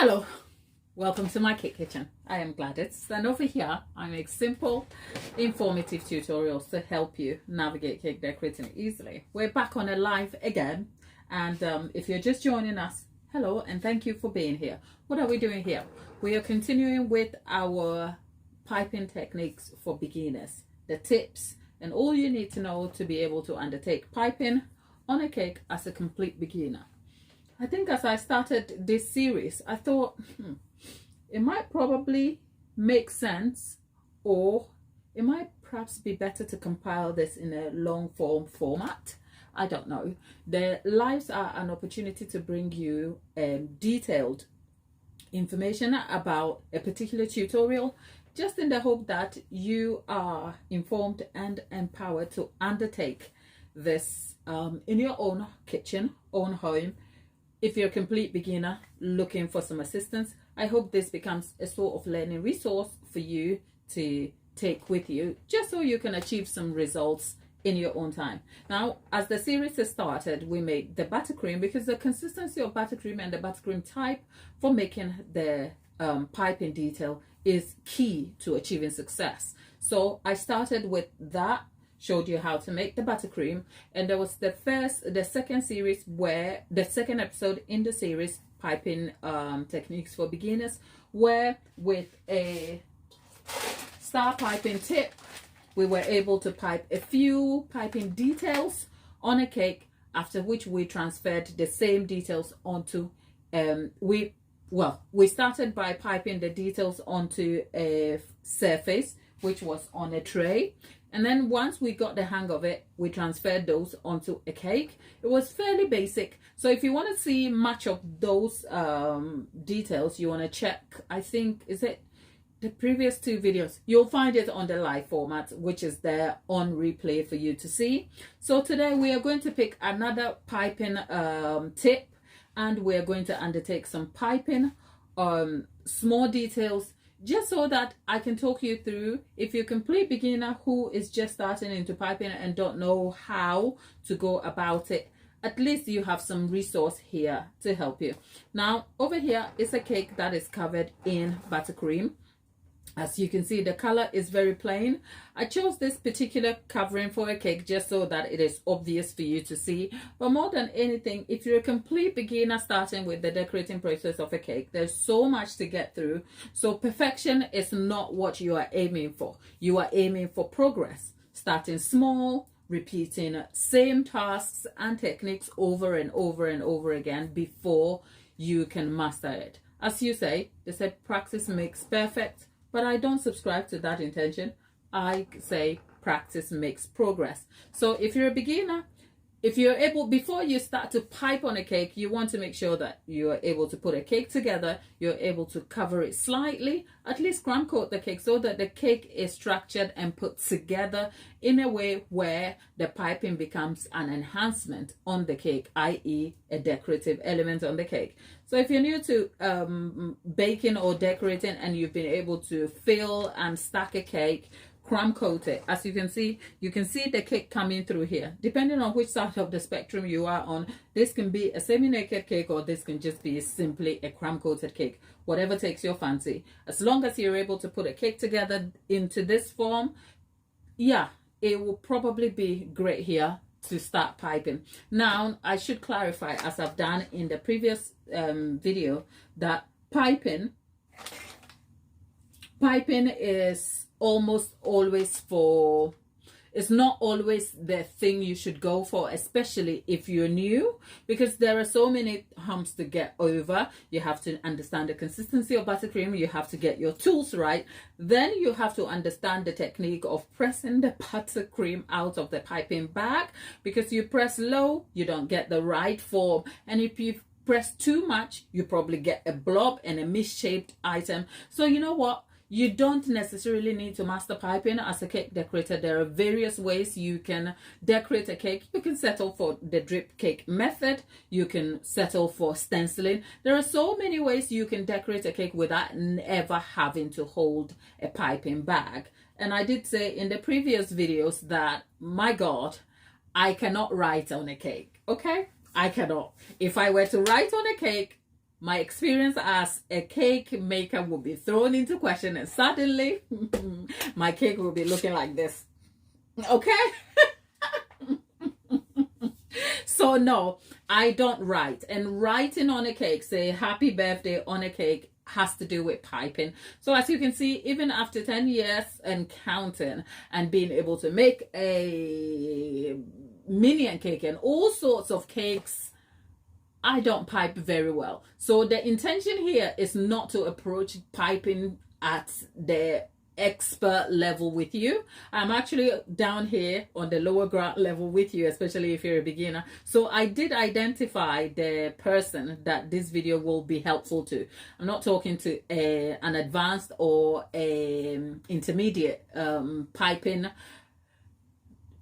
Hello, welcome to my cake kitchen. I am Gladys, and over here I make simple, informative tutorials to help you navigate cake decorating easily. We're back on a live again, and if you're just joining us, hello and thank you for being here. What are we doing here? We are continuing with our piping techniques for beginners, the tips and all you need to know to be able to undertake piping on a cake as a complete beginner. I think as I started this series, I thought it might probably make sense, or it might perhaps be better to compile this in a long form format. I don't know. The lives are an opportunity to bring you detailed information about a particular tutorial, just in the hope that you are informed and empowered to undertake this in your own kitchen, own home. If you're a complete beginner looking for some assistance, I hope this becomes a sort of learning resource for you to take with you, just so you can achieve some results in your own time. Now, as the series has started, we made the buttercream because the consistency of buttercream and the buttercream type for making the piping detail is key to achieving success. So I started with that, showed you how to make the buttercream, and there was the second episode in the series, piping techniques for beginners, where with a star piping tip we were able to pipe a few piping details on a cake, after which we transferred the same details onto we started by piping the details onto a surface which was on a tray. And then once we got the hang of it, we transferred those onto a cake. It was fairly basic. So if you want to see much of those details, you want to check, I think, is it the previous two videos? You'll find it on the live format, which is there on replay for you to see. So today we are going to pick another piping tip, and we're going to undertake some piping, small details, just so that I can talk you through, if you're a complete beginner who is just starting into piping and don't know how to go about it, at least you have some resource here to help you. Now, over here is a cake that is covered in buttercream. As you can see, the color is very plain. I chose this particular covering for a cake just so that it is obvious for you to see. But more than anything, if you're a complete beginner starting with the decorating process of a cake, there's so much to get through. So perfection is not what you are aiming for. You are aiming for progress, starting small, repeating same tasks and techniques over and over and over again before you can master it. As you say, they said practice makes perfect. But I don't subscribe to that intention. I say practice makes progress. So if you're a beginner, if you're able, before you start to pipe on a cake, you want to make sure that you are able to put a cake together. You're able to cover it slightly, at least crumb coat the cake, so that the cake is structured and put together in a way where the piping becomes an enhancement on the cake, i.e. a decorative element on the cake. So if you're new to baking or decorating and you've been able to fill and stack a cake, crumb coat it. As you can see the cake coming through here. Depending on which side of the spectrum you are on, this can be a semi-naked cake, or this can just be simply a crumb coated cake, whatever takes your fancy. As long as you're able to put a cake together into this form, yeah, it will probably be great here to start piping. Now, I should clarify, as I've done in the previous video, that piping is almost always it's not always the thing you should go for, especially if you're new, because there are so many humps to get over. You have to understand the consistency of buttercream, you have to get your tools right, then you have to understand the technique of pressing the buttercream out of the piping bag, because you press low, you don't get the right form, and if you press too much, you probably get a blob and a misshaped item. So you know what? You don't necessarily need to master piping as a cake decorator. There are various ways you can decorate a cake. You can settle for the drip cake method. You can settle for stenciling. There are so many ways you can decorate a cake without ever having to hold a piping bag. And I did say in the previous videos that, my God, I cannot write on a cake, okay? I cannot. If I were to write on a cake, my experience as a cake maker will be thrown into question, and suddenly my cake will be looking like this. Okay? So no, I don't write. And writing on a cake, say happy birthday on a cake, has to do with piping. So as you can see, even after 10 years and counting and being able to make a minion cake and all sorts of cakes, I don't pipe very well. So the intention here is not to approach piping at the expert level with you. I'm actually down here on the lower ground level with you, especially if you're a beginner. So I did identify the person that this video will be helpful to. I'm not talking to an advanced or intermediate piping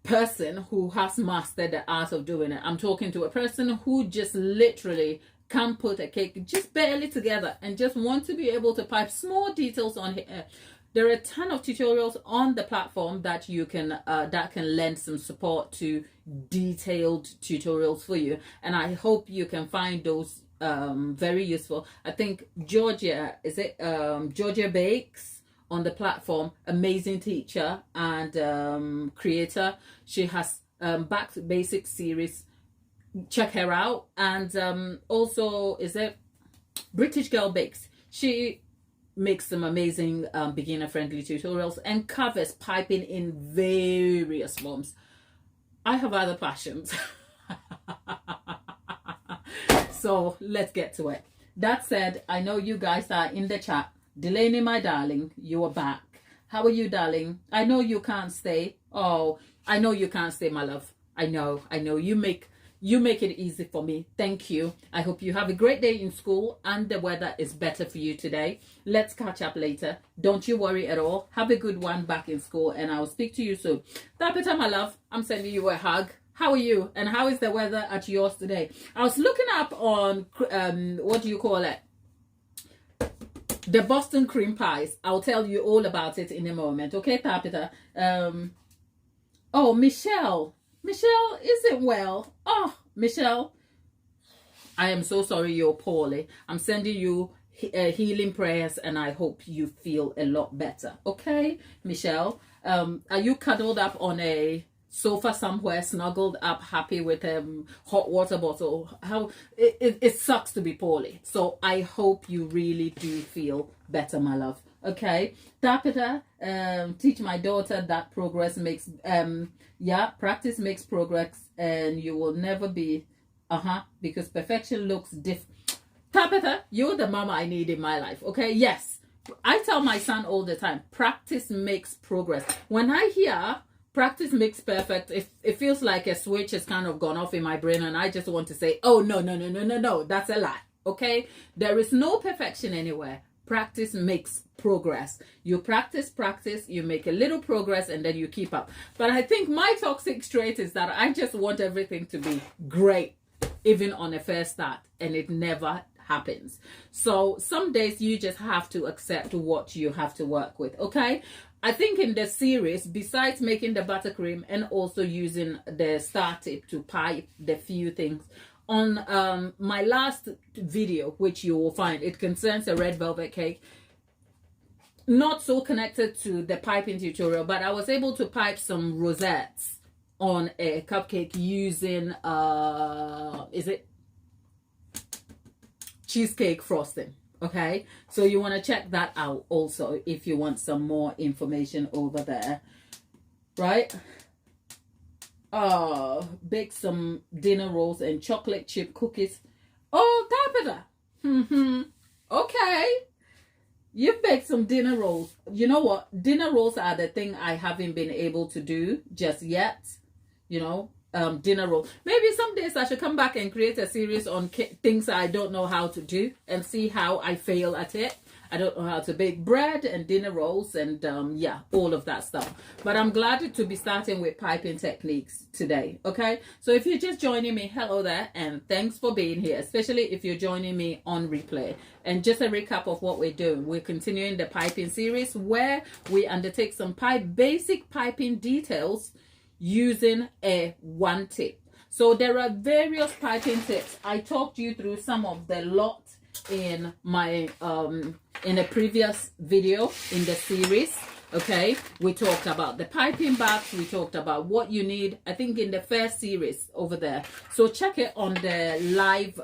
person who has mastered the art of doing it. I'm talking to a person who just literally can put a cake just barely together and just want to be able to pipe small details on here. There are a ton of tutorials on the platform that you can that can lend some support to detailed tutorials for you, and I hope you can find those very useful. I think Georgia, is it Georgia Bakes on the platform, amazing teacher and creator. She has Back to Basics series. Check her out. And also, is it British Girl Bakes? She makes some amazing beginner friendly tutorials and covers piping in various forms. I have other passions. So let's get to it. That said, I know you guys are in the chat. Delaney, my darling, you are back. How are you, darling? I know you can't stay. Oh, I know you can't stay, my love. I know you make it easy for me. Thank you. I hope you have a great day in school and the weather is better for you today. Let's catch up later. Don't you worry at all. Have a good one back in school and I'll speak to you soon. Tapita, my love, I'm sending you a hug. How are you? And how is the weather at yours today? I was looking up on, what do you call it? The Boston cream pies. I'll tell you all about it in a moment. Okay, Tapita? Oh, Michelle isn't well. Oh, Michelle, I am so sorry you're poorly. I'm sending you healing prayers and I hope you feel a lot better. Okay, Michelle? Are you cuddled up on a sofa somewhere, snuggled up, happy with a hot water bottle? How it sucks to be poorly. So I hope you really do feel better, my love. Okay, Tapita, teach my daughter that progress makes practice makes progress and you will never be because perfection looks Tapita, you're the mama I need in my life. Okay, yes, I tell my son all the time, practice makes progress. When I hear practice makes perfect, it feels like a switch has kind of gone off in my brain and I just want to say, oh no, that's a lie. Okay, there is no perfection anywhere. Practice makes progress. You practice, you make a little progress and then you keep up. But I think my toxic trait is that I just want everything to be great, even on a first start, and it never happens. So some days you just have to accept what you have to work with. Okay, I think in the series, besides making the buttercream and also using the star tip to pipe the few things, on my last video, which you will find, it concerns a red velvet cake, not so connected to the piping tutorial, but I was able to pipe some rosettes on a cupcake using is it cheesecake frosting. Okay, so you want to check that out also if you want some more information over there, right? Bake some dinner rolls and chocolate chip cookies. Oh, Tapita. Okay, you've baked some dinner rolls. You know what, dinner rolls are the thing I haven't been able to do just yet. You know, dinner roll. Maybe some days I should come back and create a series on things I don't know how to do and see how I fail at it. I don't know how to bake bread and dinner rolls and all of that stuff. But I'm glad to be starting with piping techniques today. Okay, so if you're just joining me, hello there and thanks for being here, especially if you're joining me on replay. And just a recap of what we're doing, we're continuing the piping series where we undertake some basic piping details using a one tip. So there are various piping tips. I talked you through some of the lot in my in a previous video in the series. Okay, we talked about the piping bags, we talked about what you need, I think in the first series over there. So check it on the live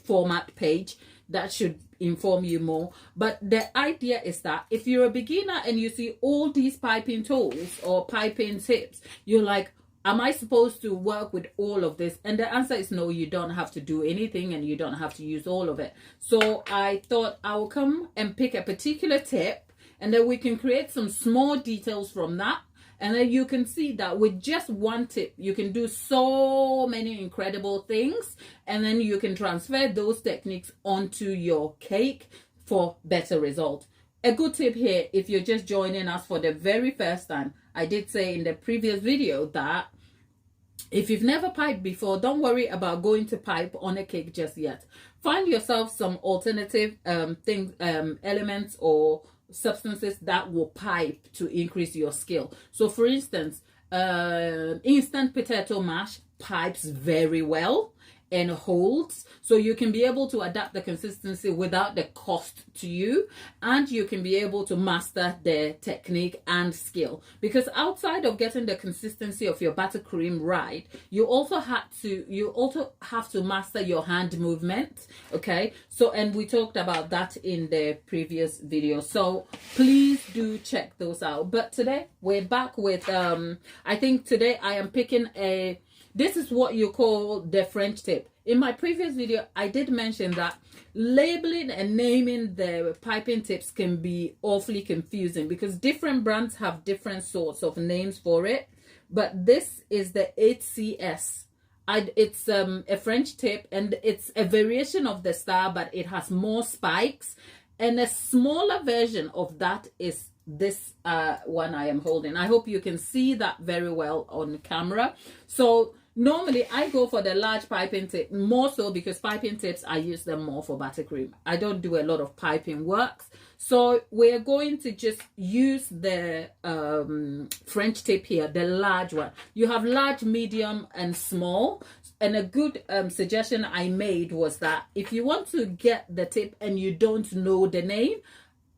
format page. That should inform you more. But the idea is that if you're a beginner and you see all these piping tools or piping tips, you're like, am I supposed to work with all of this? And the answer is no, you don't have to do anything and you don't have to use all of it. So I thought I'll come and pick a particular tip, and then we can create some small details from that. And then you can see that with just one tip, you can do so many incredible things. And then you can transfer those techniques onto your cake for better results. A good tip here, if you're just joining us for the very first time, I did say in the previous video that if you've never piped before, don't worry about going to pipe on a cake just yet. Find yourself some alternative elements or substances that will pipe to increase your skill. So for instance, instant potato mash pipes very well and holds, so you can be able to adapt the consistency without the cost to you, and you can be able to master the technique and skill, because outside of getting the consistency of your buttercream right, you also have to master your hand movement. Okay, so, and we talked about that in the previous video, so please do check those out. But today we're back with I think today I am picking this is what you call the French tip. In my previous video, I did mention that labeling and naming the piping tips can be awfully confusing because different brands have different sorts of names for it. But this is the 8CS. It's a French tip, and it's a variation of the style, but it has more spikes. And a smaller version of that is this one I am holding. I hope you can see that very well on camera. So normally I go for the large piping tip, more so because piping tips, I use them more for buttercream. I don't do a lot of piping works. So we're going to just use the French tip here, the large one. You have large, medium, and small. And a good suggestion I made was that if you want to get the tip and you don't know the name,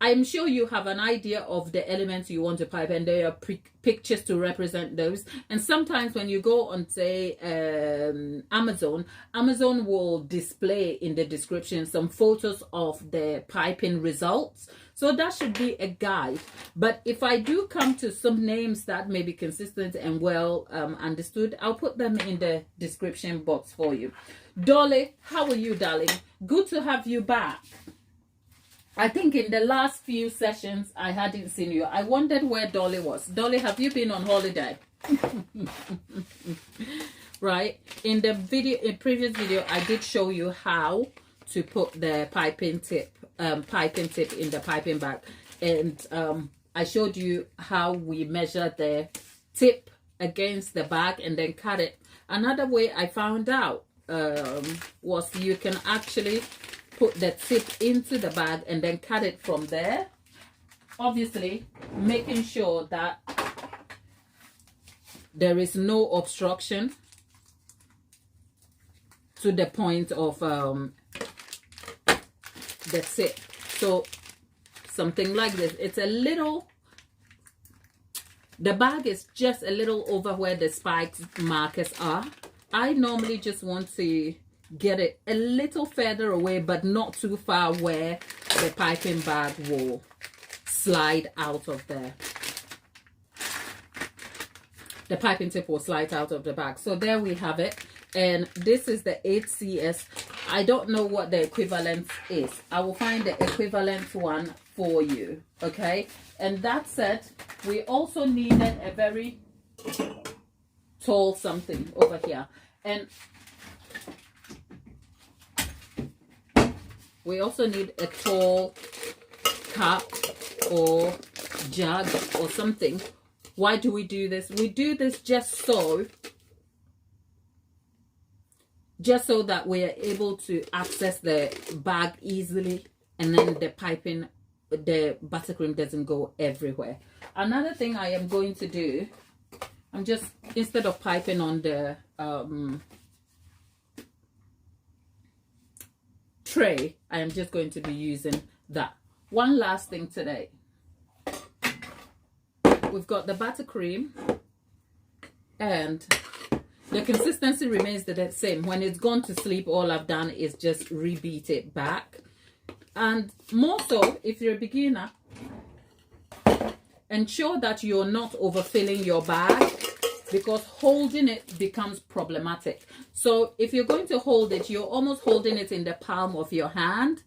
I'm sure you have an idea of the elements you want to pipe, and there are pictures to represent those. And sometimes when you go on, say, Amazon will display in the description some photos of the piping results. So that should be a guide. But if I do come to some names that may be consistent and well understood, I'll put them in the description box for you. Dolly, how are you, darling? Good to have you back. I think in the last few sessions, I hadn't seen you. I wondered where Dolly was. Dolly, have you been on holiday? Right. In the video, in previous video, I did show you how to put the piping tip in the piping bag. And I showed you how we measure the tip against the bag and then cut it. Another way I found out was you can actually put the tip into the bag and then cut it from there, obviously making sure that there is no obstruction to the point of the tip. So something like this, it's a little, the bag is just a little over where the spikes markers are. I normally just want to get it a little further away, but not too far where the piping bag will slide out of the piping tip will slide out of the bag. So there we have it, and this is the 8CS. I don't know what the equivalent is. I will find the equivalent one for you. Okay, and that said, we also needed a very tall something over here, and we also need a tall cup or jug or something. Why do we do this? We do this just so that we are able to access the bag easily, and then the buttercream doesn't go everywhere. Another thing I am going to do, I'm just, instead of piping on the tray, I am just going to be using that. One last thing today. We've got the buttercream, and the consistency remains the same. When it's gone to sleep, all I've done is just rebeat it back. And more so, if you're a beginner, ensure that you're not overfilling your bag, because holding it becomes problematic. So if you're going to hold it, you're almost holding it in the palm of your hand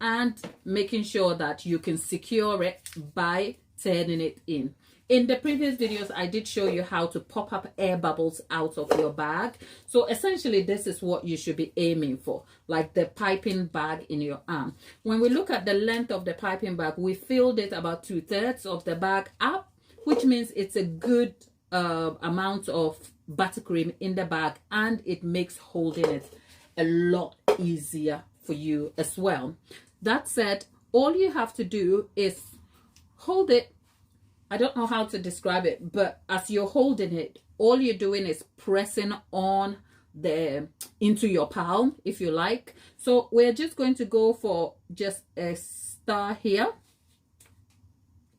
and making sure that you can secure it by turning it in. In the previous videos, I did show you how to pop up air bubbles out of your bag. So essentially, this is what you should be aiming for, like the piping bag in your arm. When we look at the length of the piping bag, we filled it about 2/3 of the bag up, which means it's a good amount of buttercream in the bag, and it makes holding it a lot easier for you as well. That said, all you have to do is hold it. I don't know how to describe it, but as you're holding it, all you're doing is pressing on into your palm, if you like. So we're just going to go for just a star here,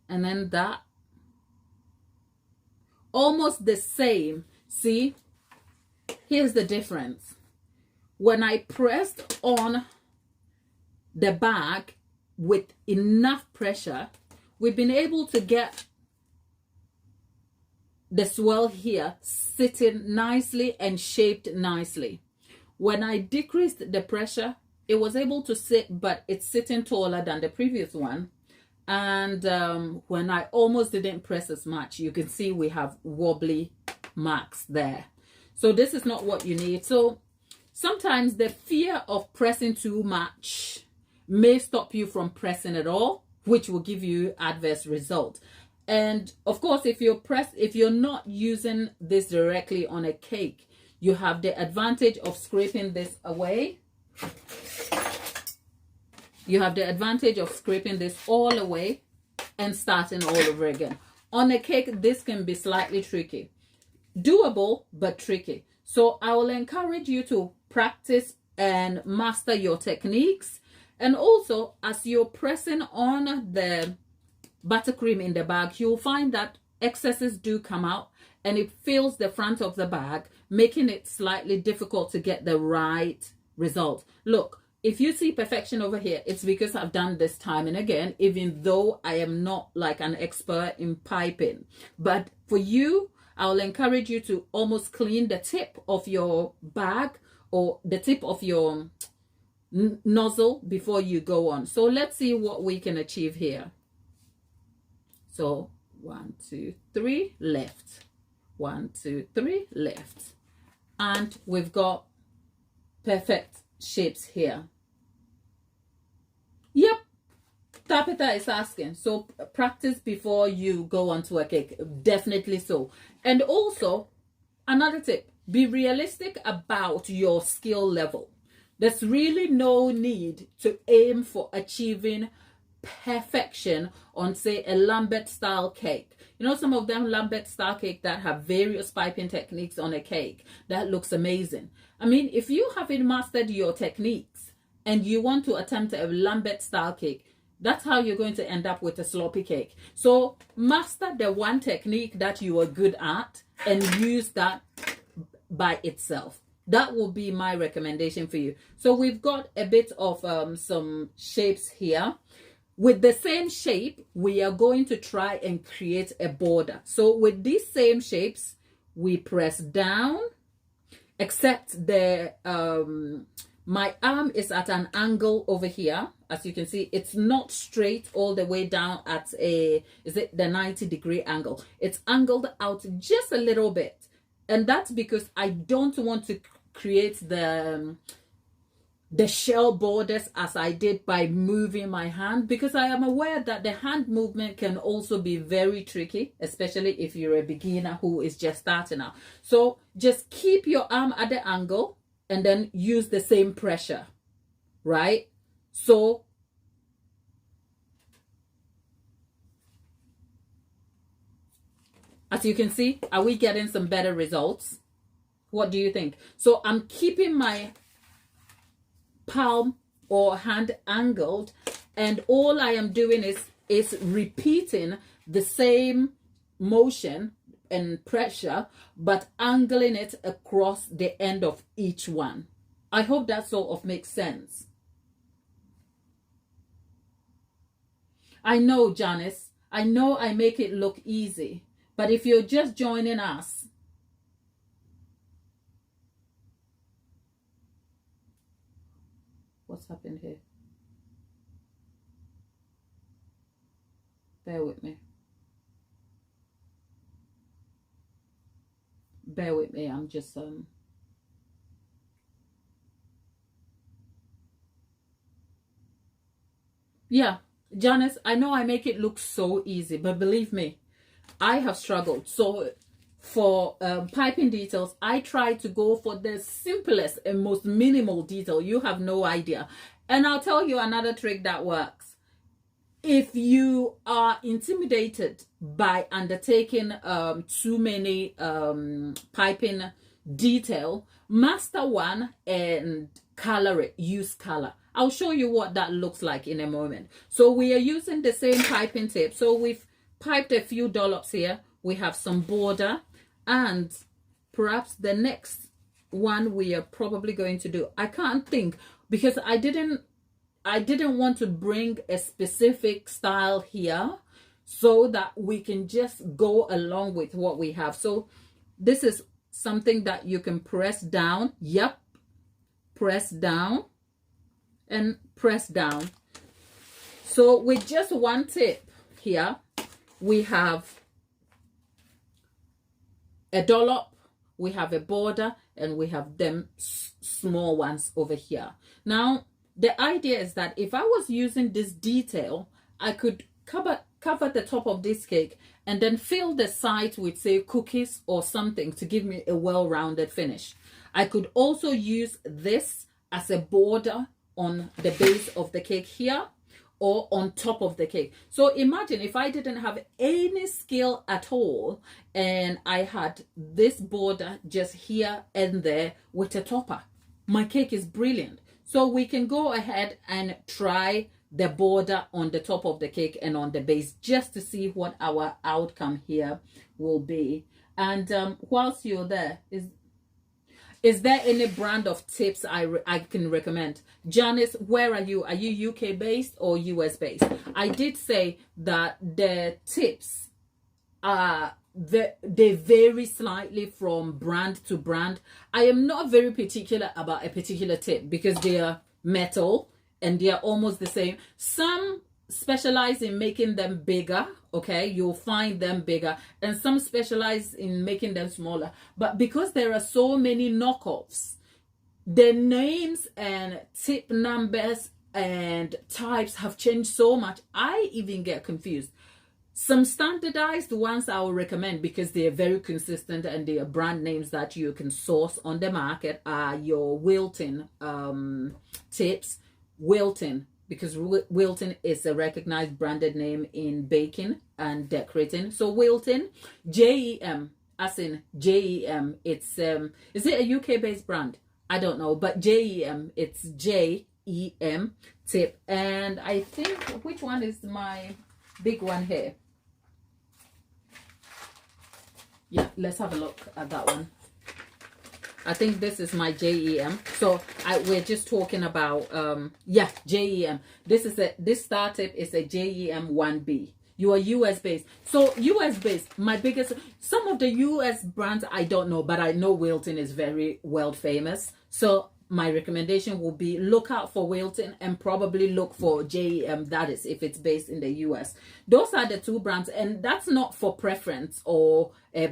and then that. Almost the same. See, here's the difference. When I pressed on the bag with enough pressure, we've been able to get the swirl here sitting nicely and shaped nicely. When I decreased the pressure, it was able to sit, but it's sitting taller than the previous one. And when I almost didn't press as much, you can see we have wobbly marks there. So this is not what you need. So sometimes the fear of pressing too much may stop you from pressing at all, which will give you adverse result. And of course, if you're not using this directly on a cake, you have the advantage of scraping this away. You have the advantage of scraping this all away and starting all over again. On a cake, this can be slightly tricky. Doable, but tricky. So I will encourage you to practice and master your techniques. And also, as you're pressing on the buttercream in the bag, you'll find that excesses do come out and it fills the front of the bag, making it slightly difficult to get the right result. Look, if you see perfection over here, it's because I've done this time and again, even though I am not like an expert in piping. But for you, I'll encourage you to almost clean the tip of your bag or the tip of your nozzle before you go on. So let's see what we can achieve here. So 1, 2, 3, left. 1, 2, 3, left. And we've got perfect shapes here. Yep, Tapita is asking. So practice before you go onto a cake. Definitely so. And also, another tip, be realistic about your skill level. There's really no need to aim for achieving perfection on, say, a Lambert style cake. You know, some of them Lambert style cake that have various piping techniques on a cake that looks amazing. I mean, if you haven't mastered your techniques and you want to attempt a Lambert style cake, that's how you're going to end up with a sloppy cake. So master the one technique that you are good at and use that by itself. That will be my recommendation for you. So we've got a bit of some shapes here. With the same shape, we are going to try and create a border. So with these same shapes, we press down, except the my arm is at an angle over here. As you can see, it's not straight all the way down at the 90-degree angle. It's angled out just a little bit. And that's because I don't want to create the shell borders as I did by moving my hand, because I am aware that the hand movement can also be very tricky, especially if you're a beginner who is just starting out. So just keep your arm at the angle and then use the same pressure, right? So as you can see, are we getting some better results? What do you think? So I'm keeping my palm or hand angled, and all I am doing is repeating the same motion and pressure, but angling it across the end of each one. I hope that sort of makes sense. I know, Janice, I know I make it look easy, but if you're just joining us, what's happened here? Bear with me. Bear with me. I'm just yeah, Janice, I know I make it look so easy, but believe me, I have struggled. So for piping details, I try to go for the simplest and most minimal detail. You have no idea. And I'll tell you another trick that works. If you are intimidated by undertaking too many piping detail, master one and color it. Use color. I'll show you what that looks like in a moment. So we are using the same piping tape. So we've piped a few dollops here. We have some border, and perhaps the next one we are probably going to do, I can't think, because I didn't want to bring a specific style here, so that we can just go along with what we have. So this is something that you can press down. Yep. Press down and press down. So with just one tip here, we have a dollop, we have a border, and we have them small ones over here. Now, the idea is that if I was using this detail, I could cover the top of this cake and then fill the sides with, say, cookies or something to give me a well-rounded finish. I could also use this as a border on the base of the cake here, or on top of the cake. So imagine if I didn't have any skill at all and I had this border just here and there with a topper. My cake is brilliant. So we can go ahead and try the border on the top of the cake and on the base, just to see what our outcome here will be. And whilst you're there, is there any brand of tips I can recommend? Janice, where are you? Are you UK based or US based? I did say that the tips they vary slightly from brand to brand. I am not very particular about a particular tip because they are metal and they are almost the same. Some specialize in making them bigger, okay, you'll find them bigger, and some specialize in making them smaller. But because there are so many knockoffs, the names and tip numbers and types have changed so much, I even get confused. Some standardized ones I will recommend because they are very consistent and they are brand names that you can source on the market are your Wilton tips. Wilton, because Wilton is a recognized branded name in baking and decorating. So Wilton, JEM, as in JEM, it's is it a UK based brand? I don't know, but JEM, it's JEM tip. And I think, which one is my big one here? Yeah, let's have a look at that one. I think this is my JEM. So we're just talking about yeah, JEM. This star tip is a JEM 1B. You are US based. So US based, some of the US brands I don't know, but I know Wilton is very world famous. So my recommendation will be look out for Wilton and probably look for JEM, that is if it's based in the US. Those are the two brands, and that's not for preference or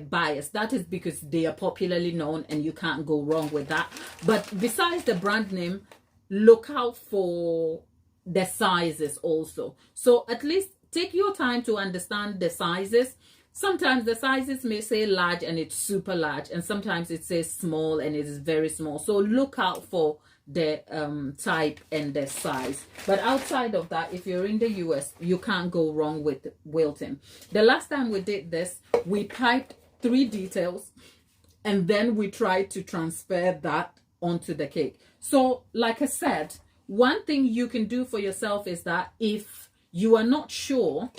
bias. That is because they are popularly known and you can't go wrong with that. But besides the brand name, look out for the sizes also. So at least take your time to understand the sizes. Sometimes the sizes may say large and it's super large, and sometimes it says small and it is very small. So look out for the type and the size. But outside of that, if you're in the US, you can't go wrong with Wilton. The last time we did this, we piped 3 details and then we tried to transfer that onto the cake. So like I said, one thing you can do for yourself is that if you are not sure,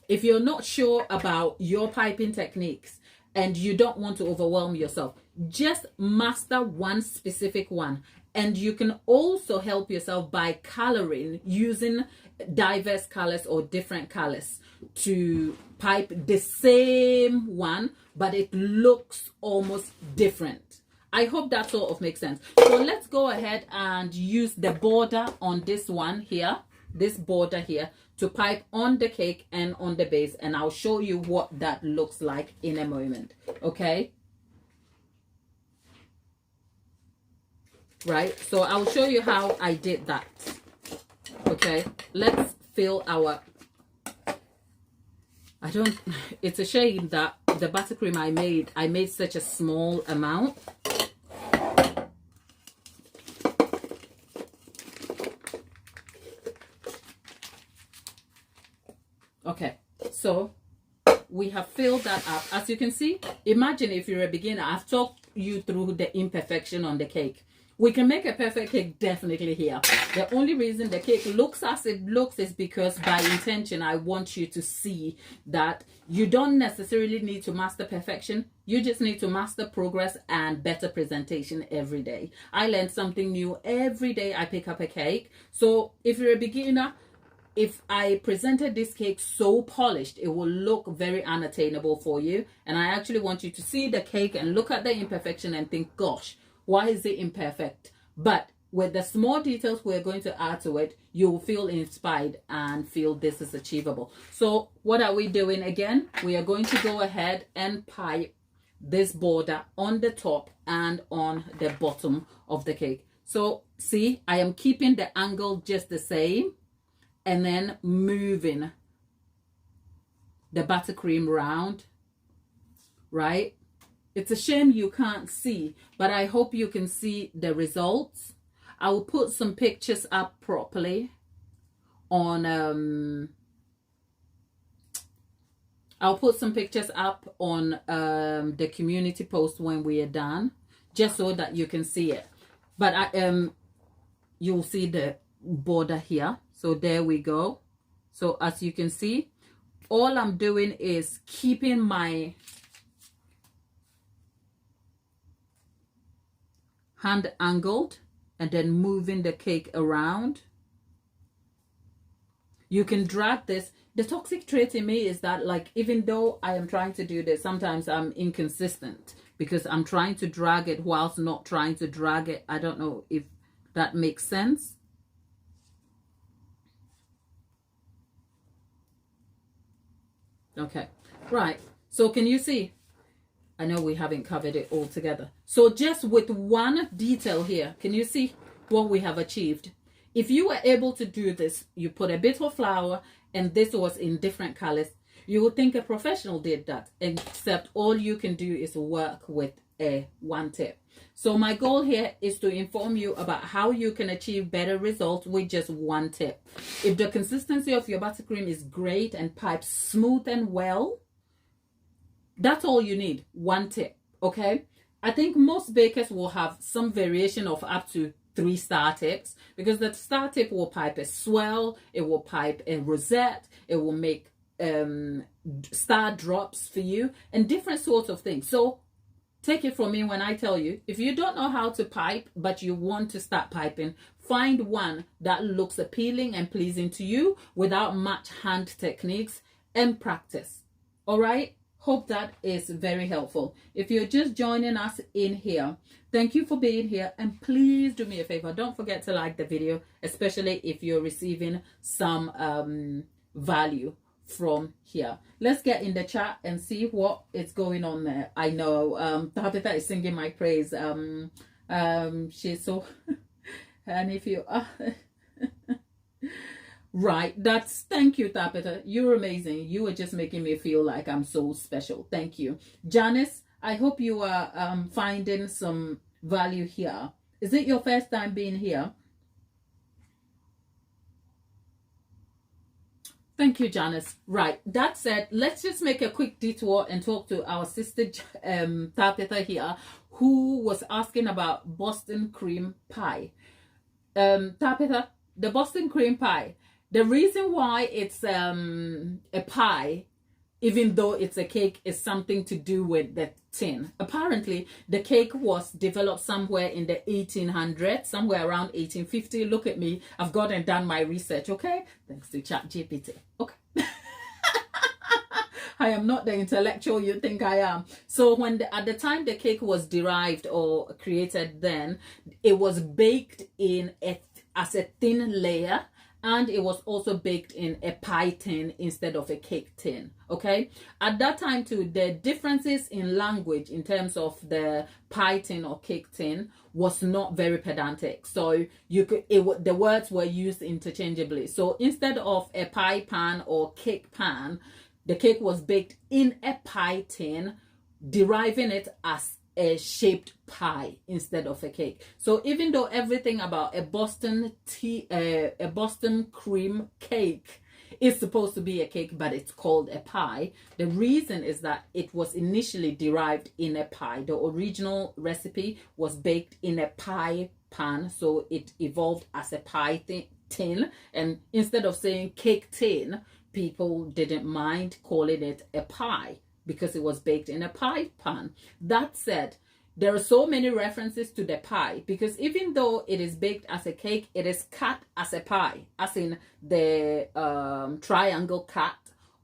if you're not sure about your piping techniques and you don't want to overwhelm yourself, just master one specific one. And you can also help yourself by coloring, using diverse colors or different colors to pipe the same one, but it looks almost different. I hope that sort of makes sense. So let's go ahead and use the border on this one here, this border here, to pipe on the cake and on the base, and I'll show you what that looks like in a moment. Okay, right, so I'll show you how I did that. Okay, let's fill our, it's a shame that the buttercream I made such a small amount. Okay, so we have filled that up. As you can see, imagine if you're a beginner, I've talked you through the imperfection on the cake. We can make a perfect cake definitely here. The only reason the cake looks as it looks is because by intention, I want you to see that you don't necessarily need to master perfection. You just need to master progress and better presentation every day. I learn something new every day I pick up a cake. So if you're a beginner, if I presented this cake so polished, it will look very unattainable for you. And I actually want you to see the cake and look at the imperfection and think, gosh, why is it imperfect? But with the small details we're going to add to it, you will feel inspired and feel this is achievable. So what are we doing again? We are going to go ahead and pipe this border on the top and on the bottom of the cake. So see, I am keeping the angle just the same, and then moving the buttercream round, right? It's a shame you can't see, but I hope you can see the results. I will put some pictures up properly on, I'll put some pictures up on the community post when we are done, just so that you can see it. But you'll see the border here. So there we go. So as you can see, all I'm doing is keeping my hand angled and then moving the cake around. You can drag this. The toxic trait in me is that, like, even though I am trying to do this, sometimes I'm inconsistent because I'm trying to drag it whilst not trying to drag it. I don't know if that makes sense. Okay, right, so can you see? I know we haven't covered it all together. So just with one detail here, can you see what we have achieved? If you were able to do this, you put a bit of flour and this was in different colors, you would think a professional did that, except all you can do is work with a one tip. So my goal here is to inform you about how you can achieve better results with just one tip. If the consistency of your buttercream is great and pipes smooth and well, that's all you need, one tip, okay? I think most bakers will have some variation of up to 3 star tips, because the star tip will pipe a swell, it will pipe a rosette, it will make star drops for you, and different sorts of things. So take it from me when I tell you, if you don't know how to pipe, but you want to start piping, find one that looks appealing and pleasing to you without much hand techniques and practice. All right? Hope that is very helpful. If you're just joining us in here, thank you for being here. And please do me a favor. Don't forget to like the video, especially if you're receiving some value from here. Let's get in the chat and see what is going on there. I know Tabitha is singing my praise. She's so and if you right, that's, thank you, Tabitha, you're amazing. You are just making me feel like I'm so special. Thank you. Janice, I hope you are finding some value here. Is it your first time being here? Thank you, Janice. Right, that said, let's just make a quick detour and talk to our sister Tabitha here, who was asking about Boston cream pie. Tabitha, the Boston cream pie. The reason why it's a pie, even though it's a cake, is something to do with the tin. Apparently, the cake was developed somewhere in the 1800s, somewhere around 1850. Look at me. I've gone and done my research, okay? Thanks to ChatGPT. Okay. I am not the intellectual you think I am. So when at the time the cake was derived or created, then it was baked in as a thin layer, and it was also baked in a pie tin instead of a cake tin. Okay, at that time too, the differences in language in terms of the pie tin or cake tin was not very pedantic, so you could the words were used interchangeably. So instead of a pie pan or cake pan, the cake was baked in a pie tin, deriving it as a shaped pie instead of a cake. So even though everything about a Boston cream cake is supposed to be a cake, but it's called a pie, the reason is that it was initially derived in a pie. The original recipe was baked in a pie pan, so it evolved as a pie tin, and instead of saying cake tin, people didn't mind calling it a pie because it was baked in a pie pan. That said, there are so many references to the pie because even though it is baked as a cake, it is cut as a pie, as in the triangle cut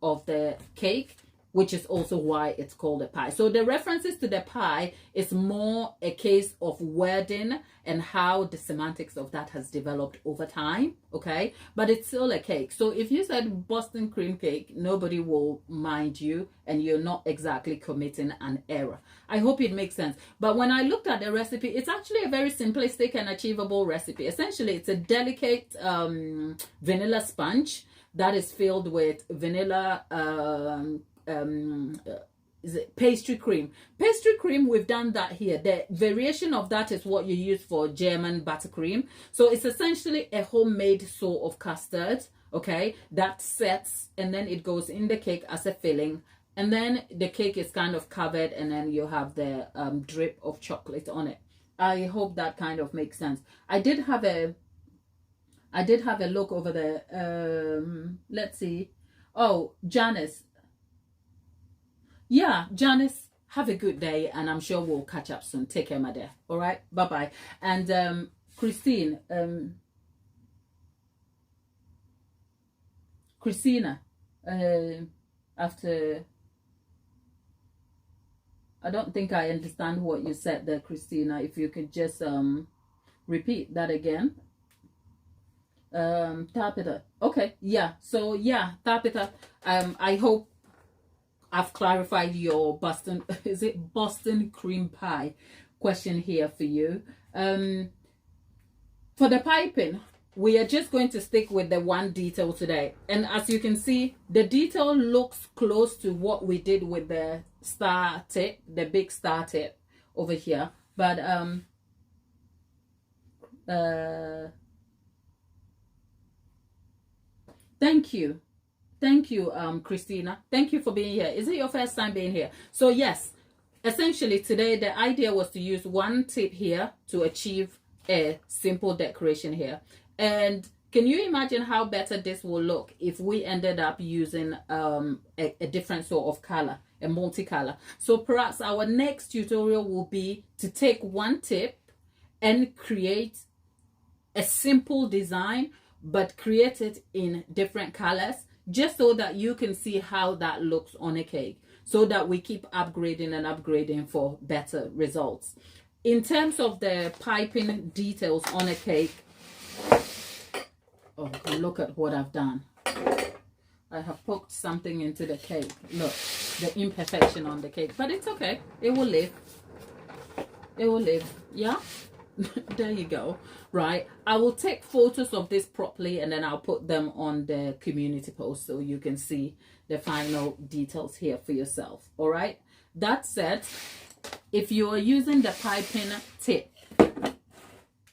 of the cake, which is also why it's called a pie. So the references to the pie is more a case of wording and how the semantics of that has developed over time, okay? But it's still a cake. So if you said Boston cream cake, nobody will mind you, and you're not exactly committing an error. I hope it makes sense. But when I looked at the recipe, it's actually a very simplistic and achievable recipe. Essentially, it's a delicate vanilla sponge that is filled with vanilla is it pastry cream? Pastry cream, we've done that here. The variation of that is what you use for German buttercream. So it's essentially a homemade sort of custard, okay, that sets and then it goes in the cake as a filling, and then the cake is kind of covered, and then you have the drip of chocolate on it. I hope that kind of makes sense. I did have a look over the let's see. Oh, Janice. Yeah, Janice, have a good day, and I'm sure we'll catch up soon. Take care, my dear. All right, bye-bye. And Christina, after, I don't think I understand what you said there, Christina. If you could just repeat that again. Tabitha. Okay, yeah. So yeah, Tabitha, I hope I've clarified your Boston, is it Boston cream pie question here for you. For the piping, we are just going to stick with the one detail today. And as you can see, the detail looks close to what we did with the star tip, the big star tip over here. But thank you. Thank you, Christina. Thank you for being here. Is it your first time being here? So yes, essentially today the idea was to use one tip here to achieve a simple decoration here. And can you imagine how better this will look if we ended up using a different sort of color, a multicolor? So perhaps our next tutorial will be to take one tip and create a simple design, but create it in different colors, just so that you can see how that looks on a cake, so that we keep upgrading and upgrading for better results. In terms of the piping details on a cake, oh, look at what I've done. I have poked something into the cake. Look, the imperfection on the cake, but it's okay. It will live. It will live. Yeah. There you go. Right, I will take photos of this properly, and then I'll put them on the community post so you can see the final details here for yourself. All right, that said, if you are using the piping tip,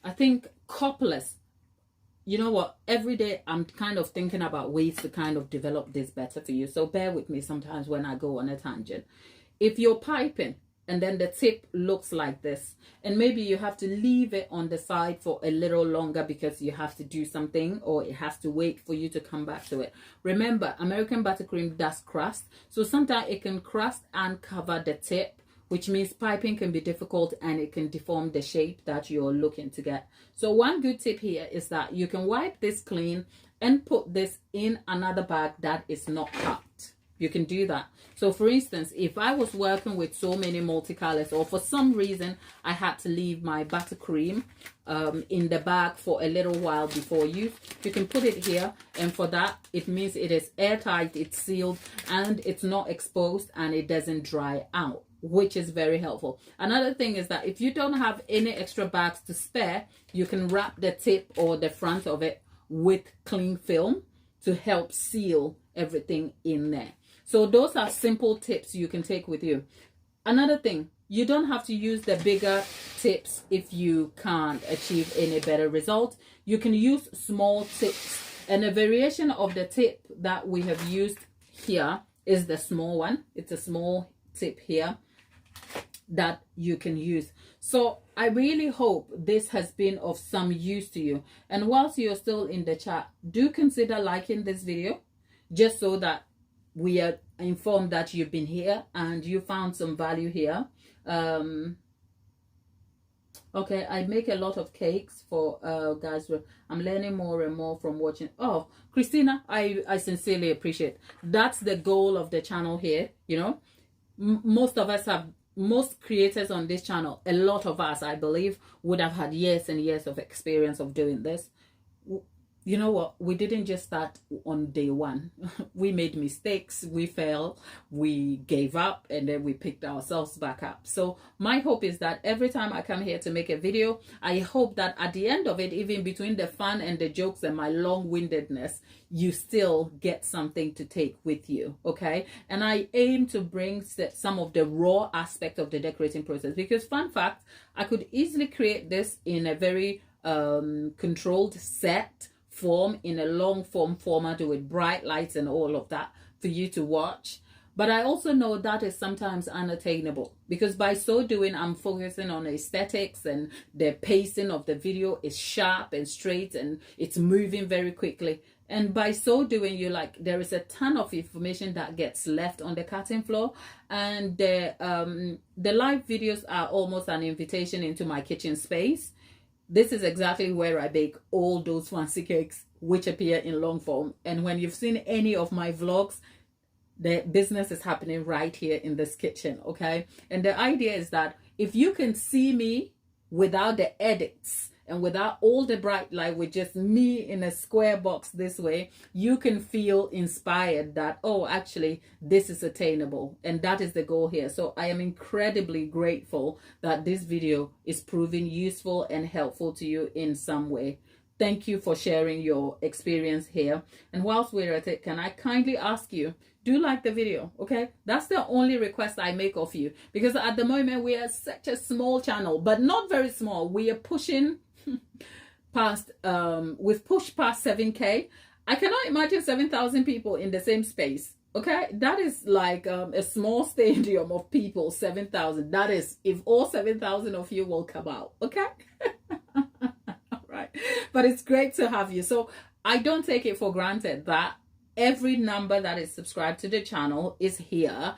I think couplers, you know what, every day I'm kind of thinking about ways to kind of develop this better for you, so bear with me sometimes when I go on a tangent. If you're piping and then the tip looks like this, and maybe you have to leave it on the side for a little longer because you have to do something, or it has to wait for you to come back to it. Remember, American buttercream does crust, so sometimes it can crust and cover the tip, which means piping can be difficult and it can deform the shape that you're looking to get. So one good tip here is that you can wipe this clean and put this in another bag that is not cut. You can do that. So for instance, if I was working with so many multicolors, or for some reason I had to leave my buttercream in the bag for a little while before use, you can put it here, and for that it means it is airtight, it's sealed, and it's not exposed, and it doesn't dry out, which is very helpful. Another thing is that if you don't have any extra bags to spare, you can wrap the tip or the front of it with cling film to help seal everything in there. So those are simple tips you can take with you. Another thing, you don't have to use the bigger tips if you can't achieve any better result. You can use small tips, and a variation of the tip that we have used here is the small one. It's a small tip here that you can use. So I really hope this has been of some use to you. And whilst you're still in the chat, do consider liking this video, just so that we are informed that you've been here and you found some value here. Okay, I make a lot of cakes for guys. I'm learning more and more from watching. Oh, Christina, I sincerely appreciate. That's the goal of the channel here. You know, most of us have, most creators on this channel, a lot of us, I believe, would have had years and years of experience of doing this. You know what? We didn't just start on day one. We made mistakes, we fell, we gave up, and then we picked ourselves back up. So my hope is that every time I come here to make a video, I hope that at the end of it, even between the fun and the jokes and my long-windedness, you still get something to take with you, okay? And I aim to bring some of the raw aspect of the decorating process, because fun fact, I could easily create this in a very controlled set form, in a long form format with bright lights and all of that for you to watch. But I also know that is sometimes unattainable, because by so doing, I'm focusing on aesthetics, and the pacing of the video is sharp and straight, and it's moving very quickly. And by so doing, there is a ton of information that gets left on the cutting floor. And the live videos are almost an invitation into my kitchen space. This is exactly where I bake all those fancy cakes which appear in long form. And when you've seen any of my vlogs, the business is happening right here in this kitchen, okay? And the idea is that if you can see me without the edits and without all the bright light, with just me in a square box this way, you can feel inspired that, oh, actually, this is attainable. And that is the goal here. So I am incredibly grateful that this video is proving useful and helpful to you in some way. Thank you for sharing your experience here. And whilst we're at it, can I kindly ask you, do like the video, okay? That's the only request I make of you, because at the moment we are such a small channel, but not very small. We are pushing past, we've pushed past 7K. I cannot imagine 7,000 people in the same space, okay? That is like a small stadium of people, 7,000. That is, if all 7,000 of you will come out, okay? All right, but it's great to have you. So I don't take it for granted that every number that is subscribed to the channel is here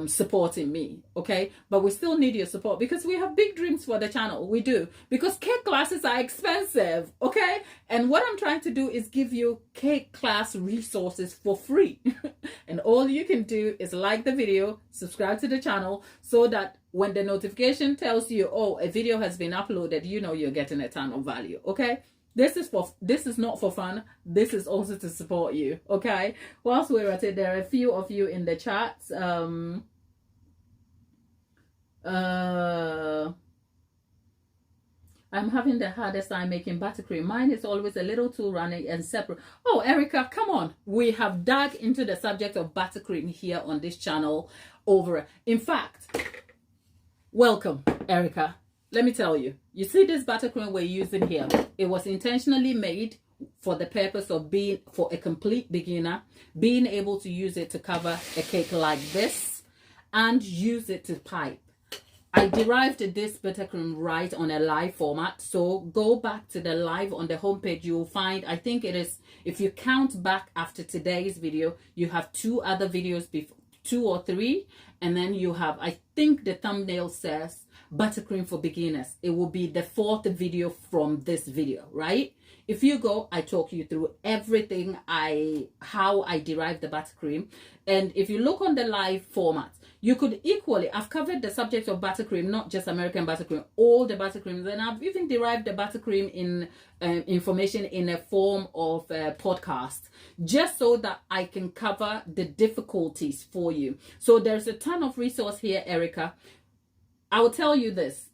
supporting me, okay? But we still need your support, because we have big dreams for the channel. We do, because cake classes are expensive, okay? And what I'm trying to do is give you cake class resources for free. And all you can do is like the video, subscribe to the channel, so that when the notification tells you, oh, a video has been uploaded, you know you're getting a ton of value, okay? This is not for fun. This is also to support you, okay? Whilst we're at it, there are a few of you in the chats. I'm having the hardest time making buttercream. Mine is always a little too runny and separate. Oh, Erica, come on. We have dug into the subject of buttercream here on this channel over. In fact, welcome, Erica. Let me tell you, you see this buttercream we're using here, it was intentionally made for the purpose of being, for a complete beginner, being able to use it to cover a cake like this and use it to pipe. I derived this buttercream right on a live format. So go back to the live on the homepage. You'll find, I think it is, if you count back after today's video, you have 2 other videos before, 2 or 3. And then you have, I think the thumbnail says buttercream for beginners. It will be the 4th video from this video, right? If you go, I talk you through everything, how I derived the buttercream. And if you look on the live format, you could equally, I've covered the subject of buttercream, not just American buttercream, all the buttercreams. And I've even derived the buttercream in information in a form of a podcast, just so that I can cover the difficulties for you. So there's a ton of resource here, Erica. I will tell you this.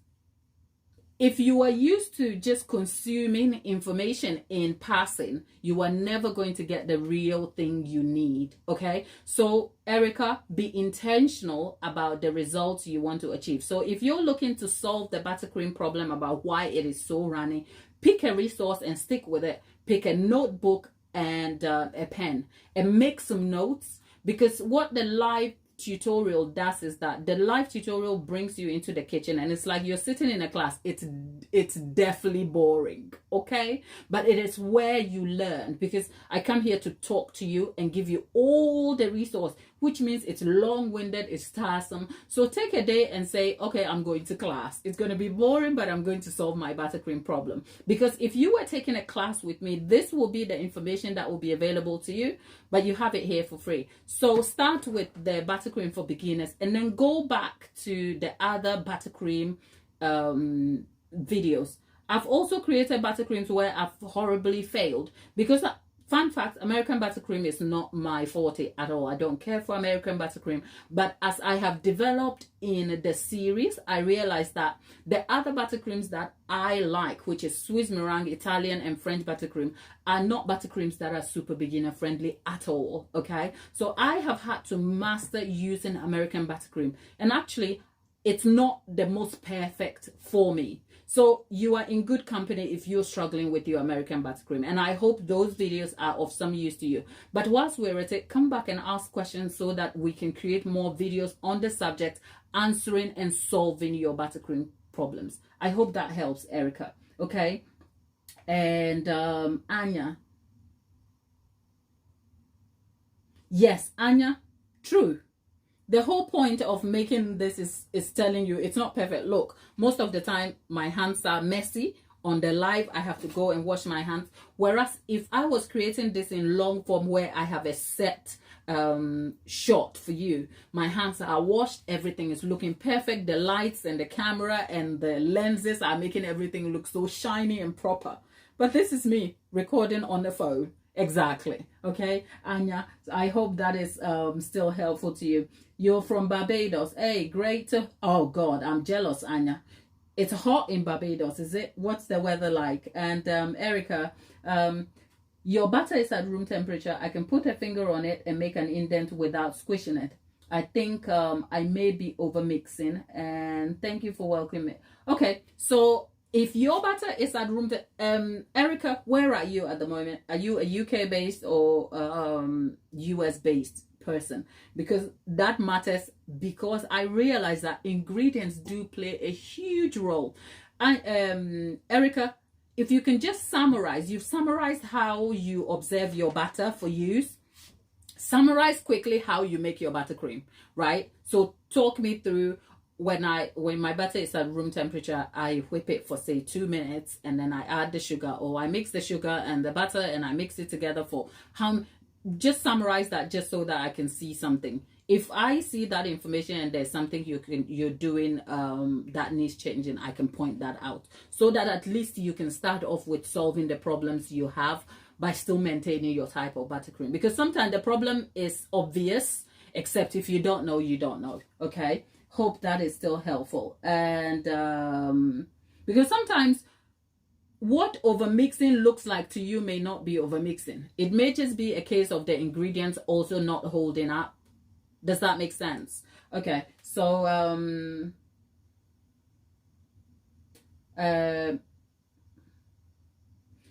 If you are used to just consuming information in passing, you are never going to get the real thing you need, okay? So, Erica, be intentional about the results you want to achieve. So, if you're looking to solve the buttercream problem about why it is so runny, pick a resource and stick with it. Pick a notebook and a pen and make some notes, because what the live tutorial does is that the live tutorial brings you into the kitchen and it's like you're sitting in a class. It's definitely boring, okay? But it is where you learn, because I come here to talk to you and give you all the resource, which means it's long-winded, it's tiresome. So take a day and say, okay, I'm going to class. It's going to be boring, but I'm going to solve my buttercream problem. Because if you were taking a class with me, this will be the information that will be available to you, but you have it here for free. So start with the buttercream for beginners and then go back to the other buttercream videos. I've also created buttercreams where I've horribly failed, because fun fact, American buttercream is not my forte at all. I don't care for American buttercream. But as I have developed in the series, I realized that the other buttercreams that I like, which is Swiss meringue, Italian, and French buttercream, are not buttercreams that are super beginner friendly at all, okay? So I have had to master using American buttercream. And actually, it's not the most perfect for me. So you are in good company if you're struggling with your American buttercream. And I hope those videos are of some use to you. But whilst we're at it, come back and ask questions so that we can create more videos on the subject, answering and solving your buttercream problems. I hope that helps, Erica. Okay. And Anya. Yes, Anya, true. The whole point of making this is telling you it's not perfect. Look, most of the time my hands are messy. On the live, I have to go and wash my hands. Whereas if I was creating this in long form where I have a set shot for you, my hands are washed, everything is looking perfect. The lights and the camera and the lenses are making everything look so shiny and proper. But this is me recording on the phone. Exactly. Okay, Anya, I hope that is still helpful to you. You're from Barbados. Hey, great. Oh God, I'm jealous, Anya. It's hot in Barbados, is it? What's the weather like? And Erica, your butter is at room temperature. I can put a finger on it and make an indent without squishing it. I think I may be over mixing. And thank you for welcoming me. Okay, so if your butter is at room Erica, where are you at the moment? Are you a UK based or US based person? Because that matters, because I realize that ingredients do play a huge role. And Erica, if you can just summarize, you've summarized how you observe your butter for use. Summarize quickly how you make your buttercream, right? So talk me through. When my butter is at room temperature, I whip it for say 2 minutes, and then I add the sugar, or I mix the sugar and the butter and I mix it together for how. Just summarize that, just so that I can see something. If I see that information and there's something you're doing that needs changing, I can point that out, so that at least you can start off with solving the problems you have by still maintaining your type of buttercream. Because sometimes the problem is obvious, except if you don't know, you don't know. Okay. Hope that is still helpful. And because sometimes what overmixing looks like to you may not be overmixing. It may just be a case of the ingredients also not holding up. Does that make sense? Okay, so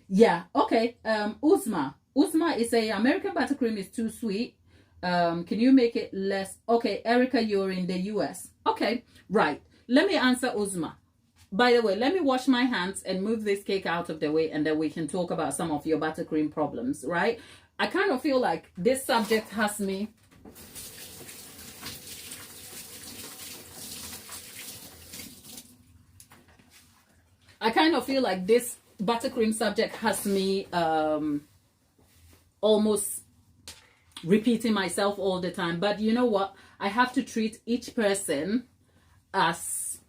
yeah, okay. Uzma is saying American buttercream is too sweet. Can you make it less? Okay, Erica, you're in the US. Okay, right. let me answer Uzma. By the way, let me wash my hands and move this cake out of the way, and then we can talk about some of your buttercream problems, right? I kind of feel like this subject has me. I kind of feel like this buttercream subject has me almost repeating myself all the time. But you know what? I have to treat each person as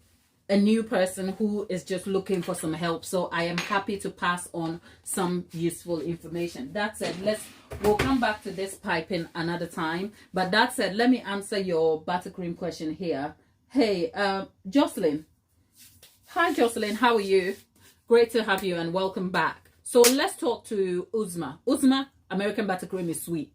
a new person who is just looking for some help. So I am happy to pass on some useful information. That said, we'll come back to this piping another time. But that said, let me answer your buttercream question here. Hey, Jocelyn. Hi, Jocelyn. How are you? Great to have you and welcome back. So let's talk to Uzma. Uzma, American buttercream is sweet.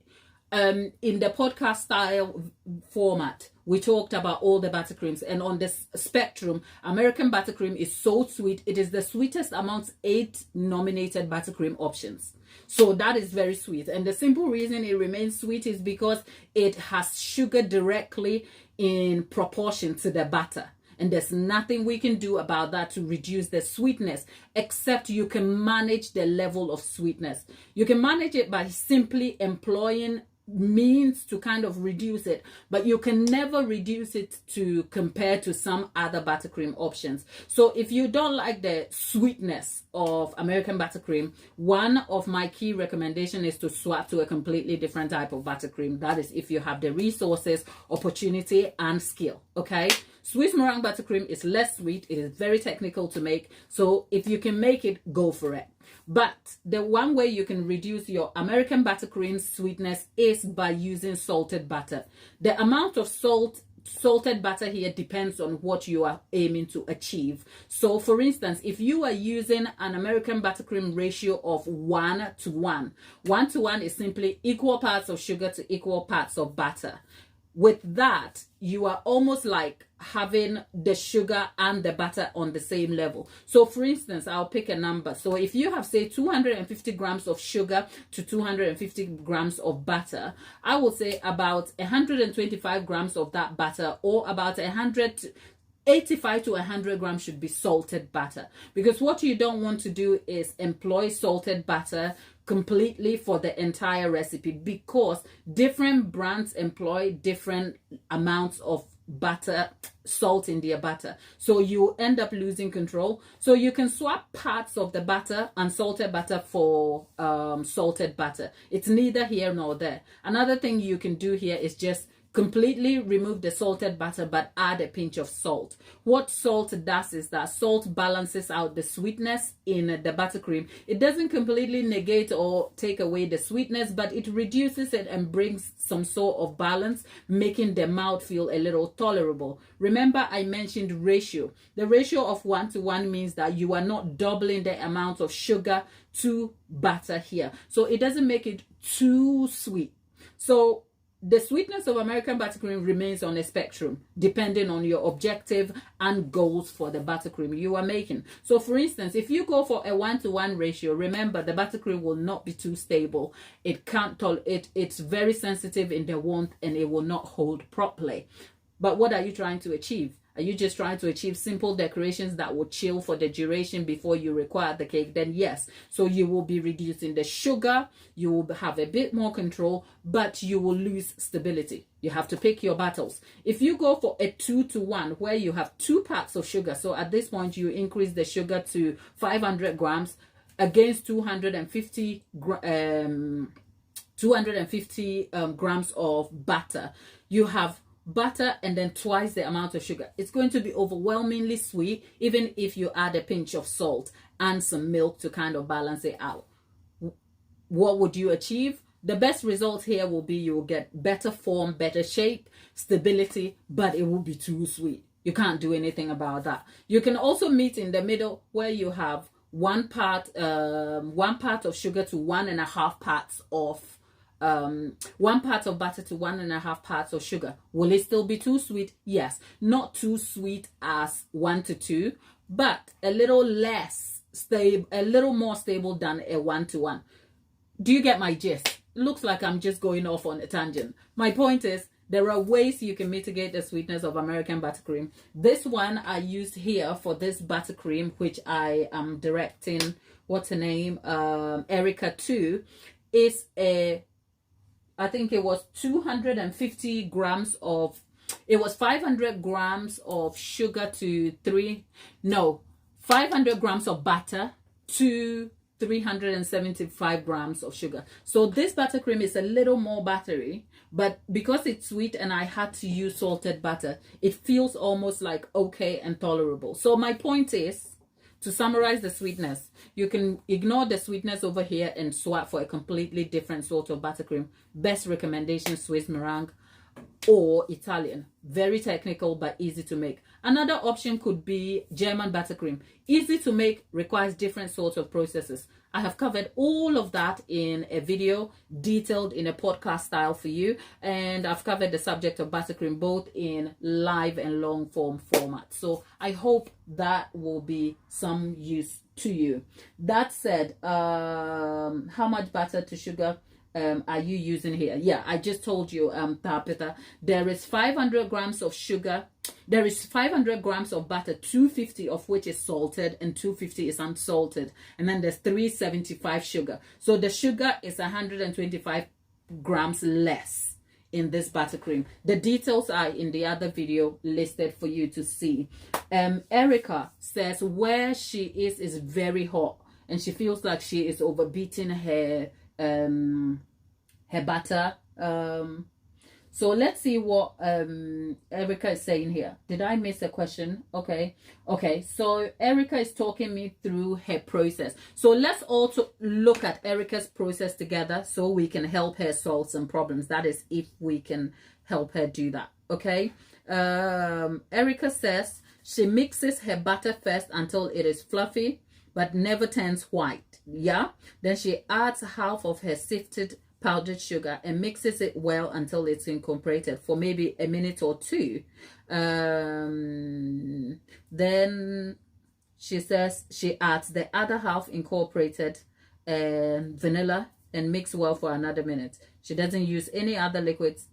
In the podcast style format, we talked about all the buttercreams, and on this spectrum, American buttercream is so sweet. It is the sweetest amongst 8 nominated buttercream options. So that is very sweet. And the simple reason it remains sweet is because it has sugar directly in proportion to the butter. And there's nothing we can do about that to reduce the sweetness, except you can manage the level of sweetness. You can manage it by simply employing means to kind of reduce it, but you can never reduce it to compare to some other buttercream options. So if you don't like the sweetness of American buttercream, one of my key recommendations is to swap to a completely different type of buttercream. That is if you have the resources, opportunity, and skill. Okay, Swiss meringue buttercream is less sweet. It is very technical to make, so if you can make it, go for it. But the one way you can reduce your American buttercream sweetness is by using salted butter. The amount of salted butter here depends on what you are aiming to achieve. So for instance, if you are using an American buttercream ratio of 1:1, 1:1 is simply equal parts of sugar to equal parts of butter. With that, you are almost like having the sugar and the butter on the same level. So for instance, I'll pick a number. So if you have, say, 250 grams of sugar to 250 grams of butter, I will say about 125 grams of that butter, or about 85 to 100 grams should be salted butter. Because what you don't want to do is employ salted butter completely for the entire recipe, because different brands employ different amounts of butter, salt in their butter, so you end up losing control. So you can swap parts of the butter, unsalted butter, for salted butter. It's neither here nor there. Another thing you can do here is just completely remove the salted butter, but add a pinch of salt. What salt does is that salt balances out the sweetness in the buttercream. It doesn't completely negate or take away the sweetness, but it reduces it and brings some sort of balance, making the mouth feel a little tolerable. Remember, I mentioned ratio. The ratio of 1:1 means that you are not doubling the amount of sugar to butter here. So it doesn't make it too sweet. So the sweetness of American buttercream remains on a spectrum, depending on your objective and goals for the buttercream you are making. So for instance, if you go for a 1:1 ratio, remember the buttercream will not be too stable. It can't it's very sensitive in the warmth, and it will not hold properly. But what are you trying to achieve? Are you just trying to achieve simple decorations that will chill for the duration before you require the cake? Then yes. So you will be reducing the sugar, you will have a bit more control, but you will lose stability. You have to pick your battles. If you go for a 2:1, where you have 2 parts of sugar, so at this point you increase the sugar to 500 grams against 250 grams of butter. You have butter and then twice the amount of sugar. It's going to be overwhelmingly sweet, even if you add a pinch of salt and some milk to kind of balance it out. What would you achieve? The best result here will be you will get better form, better shape, stability, but it will be too sweet. You can't do anything about that. You can also meet in the middle, where you have one part of sugar to 1.5 parts of 1 part of butter to 1.5 parts of sugar. Will it still be too sweet? Yes. Not too sweet as 1:2, but a little less stable, a little more stable than a 1:1. Do you get my gist? Looks like I'm just going off on a tangent. My point is, There are ways you can mitigate the sweetness of American buttercream. This one I used here for this buttercream, which I am directing, what's her name, Erica to, is a, I think it was 250 grams of, it was 500 grams of sugar to 500 grams of butter to 375 grams of sugar. So this buttercream is a little more buttery, but because it's sweet and I had to use salted butter, it feels almost like okay and tolerable. So my point is, to summarize the sweetness, you can ignore the sweetness over here and swap for a completely different sort of buttercream. Best recommendation, Swiss meringue or Italian. Very technical but easy to make. Another option could be German buttercream. Easy to make, requires different sorts of processes. I have covered all of that in a video, detailed in a podcast style for you. And I've covered the subject of buttercream both in live and long form format. So I hope that will be some use to you. That said, how much butter to sugar are you using here? Yeah, I just told you, Tapita, there is 500 grams of sugar. There is 500 grams of butter, 250 of which is salted and 250 is unsalted. And then there's 375 sugar. So the sugar is 125 grams less in this buttercream. The details are in the other video listed for you to see. Erica says where she is very hot and she feels like she is overbeating her butter. So let's see what Erica is saying here. Did I miss a question? Okay, so Erica is talking me through her process. So let's also look at Erica's process together so we can help her solve some problems. That is, if we can help her do that. Okay, Erica says she mixes her butter first until it is fluffy but never turns white. Yeah, then she adds half of her sifted powdered sugar and mixes it well until it's incorporated for maybe a minute or two. Then she says she adds the other half incorporated vanilla and mix well for another minute. She doesn't use any other liquids.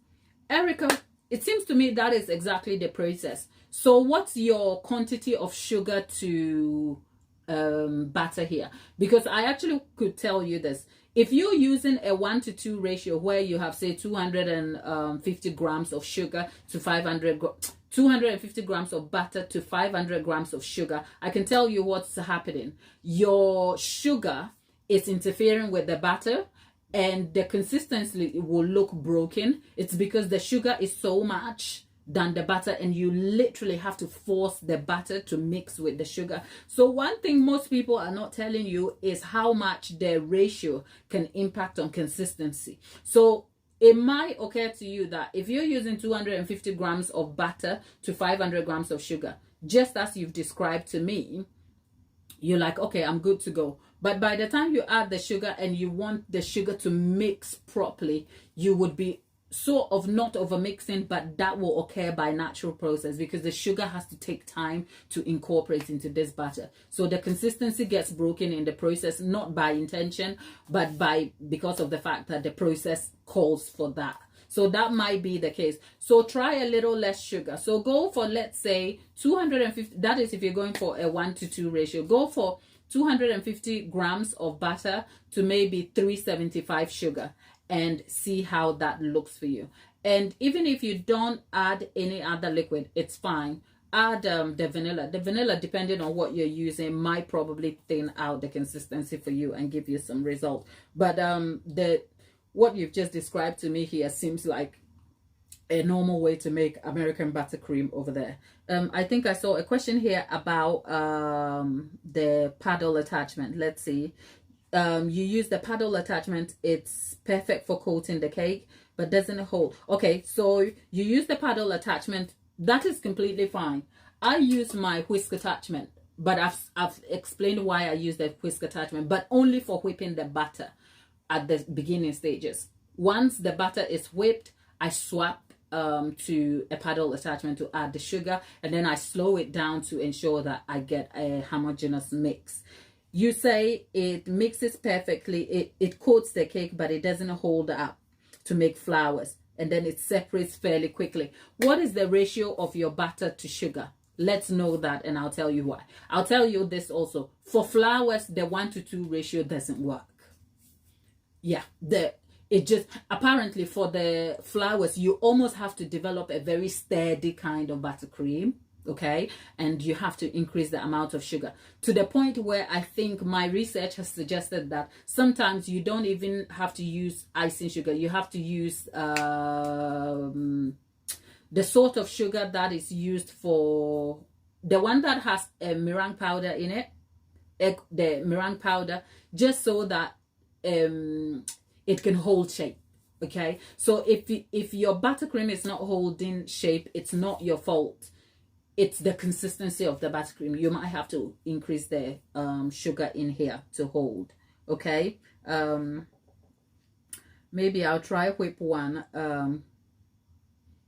Erica, it seems to me that is exactly the process. So what's your quantity of sugar to butter here? Because I actually could tell you this. If you're using a 1:2 ratio where you have, say, 250 grams of sugar to 250 grams of butter to 500 grams of sugar, I can tell you what's happening. Your sugar is interfering with the butter and the consistency will look broken. It's because the sugar is so much than the butter and you literally have to force the butter to mix with the sugar. So one thing most people are not telling you is how much the ratio can impact on consistency. So it might occur to you that if you're using 250 grams of butter to 500 grams of sugar, just as you've described to me, you're like, okay, I'm good to go. But by the time you add the sugar and you want the sugar to mix properly, you would be sort of not over mixing, but that will occur by natural process because the sugar has to take time to incorporate into this butter. So the consistency gets broken in the process, not by intention, but because of the fact that the process calls for that. So that might be the case. So try a little less sugar. So go for, let's say, 250. That is if you're going for a 1:2 ratio. Go for 250 grams of butter to maybe 375 sugar. And see how that looks for you. And even if you don't add any other liquid, it's fine. Add the vanilla. The vanilla, depending on what you're using, might probably thin out the consistency for you and give you some result. But what you've just described to me here seems like a normal way to make American buttercream over there. I think I saw a question here about the paddle attachment. Let's see. You use the paddle attachment. It's perfect for coating the cake but doesn't hold. Okay, so you use the paddle attachment. That is completely fine. I use my whisk attachment, but I've explained why I use the whisk attachment, but only for whipping the butter at the beginning stages. Once the butter is whipped, I swap to a paddle attachment to add the sugar, and then I slow it down to ensure that I get a homogeneous mix. You say it mixes perfectly, it coats the cake, but it doesn't hold up to make flowers. and then it separates fairly quickly. What is the ratio of your butter to sugar? Let's know that, and I'll tell you why. I'll tell you this also. For flowers, the 1:2 ratio doesn't work. Yeah, it just, apparently for the flowers, you almost have to develop a very steady kind of buttercream, okay? And you have to increase the amount of sugar to the point where I think my research has suggested that sometimes you don't even have to use icing sugar. You have to use the sort of sugar that is used for the one that has a meringue powder in it, the meringue powder, just so that it can hold shape. Okay, so if your buttercream is not holding shape, it's not your fault. It's the consistency of the buttercream. You might have to increase the sugar in here to hold. Okay, maybe I'll try whip one.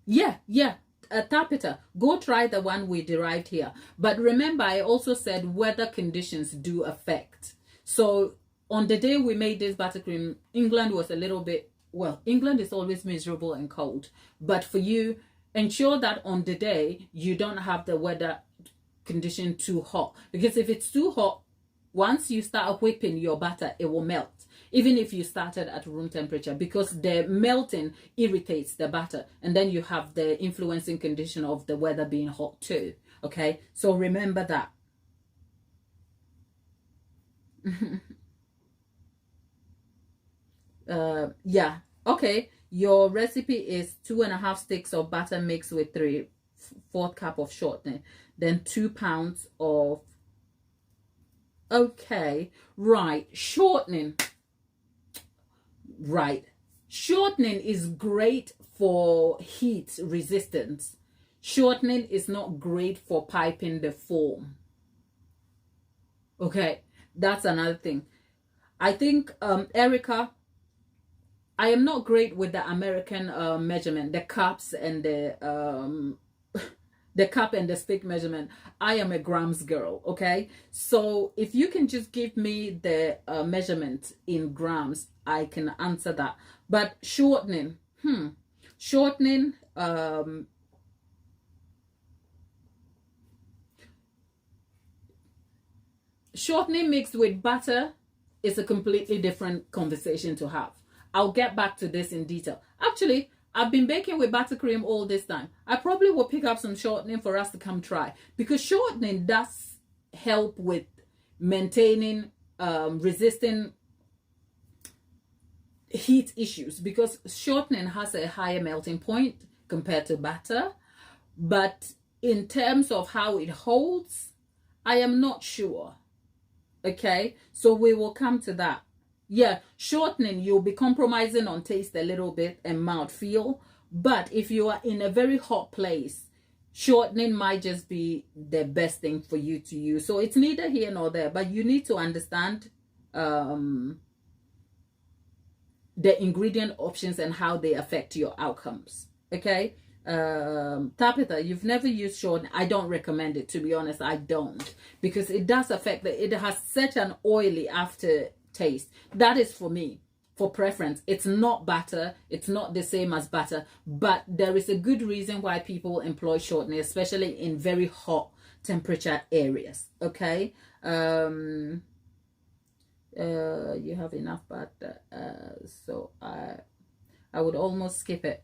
Tapita, go try the one we derived here. But remember, I also said weather conditions do affect. So on the day we made this buttercream, England was a little bit, well, England is always miserable and cold. But for you, ensure that on the day you don't have the weather condition too hot. Because if it's too hot, once you start whipping your butter, it will melt. Even if you started at room temperature, because the melting irritates the butter. And then you have the influencing condition of the weather being hot too. Okay, so remember that. Yeah, okay, your recipe is 2.5 sticks of butter mixed with 3/4 cup of shortening, then 2 pounds of, okay, right, shortening is great for heat resistance. Shortening is not great for piping the foam. Okay, that's another thing. I think Erica, I am not great with the American measurement, the cups and the cup and the stick measurement. I am a grams girl, okay? So if you can just give me the measurement in grams, I can answer that. But shortening, shortening, shortening mixed with butter is a completely different conversation to have. I'll get back to this in detail. Actually, I've been baking with buttercream all this time. I probably will pick up some shortening for us to come try, because shortening does help with maintaining, resisting heat issues, because shortening has a higher melting point compared to butter. But in terms of how it holds, I am not sure. Okay, so we will come to that. Yeah, shortening, you'll be compromising on taste a little bit and mouthfeel. But if you are in a very hot place, shortening might just be the best thing for you to use. So it's neither here nor there, but you need to understand the ingredient options and how they affect your outcomes. Okay, Tabitha, you've never used shortening. I don't recommend it, to be honest. I don't, because it does affect it has such an oily aftertaste. That is for me, for preference. It's not butter, it's not the same as butter, but there is a good reason why people employ shortening, especially in very hot temperature areas. Okay, you have enough butter, so I would almost skip it.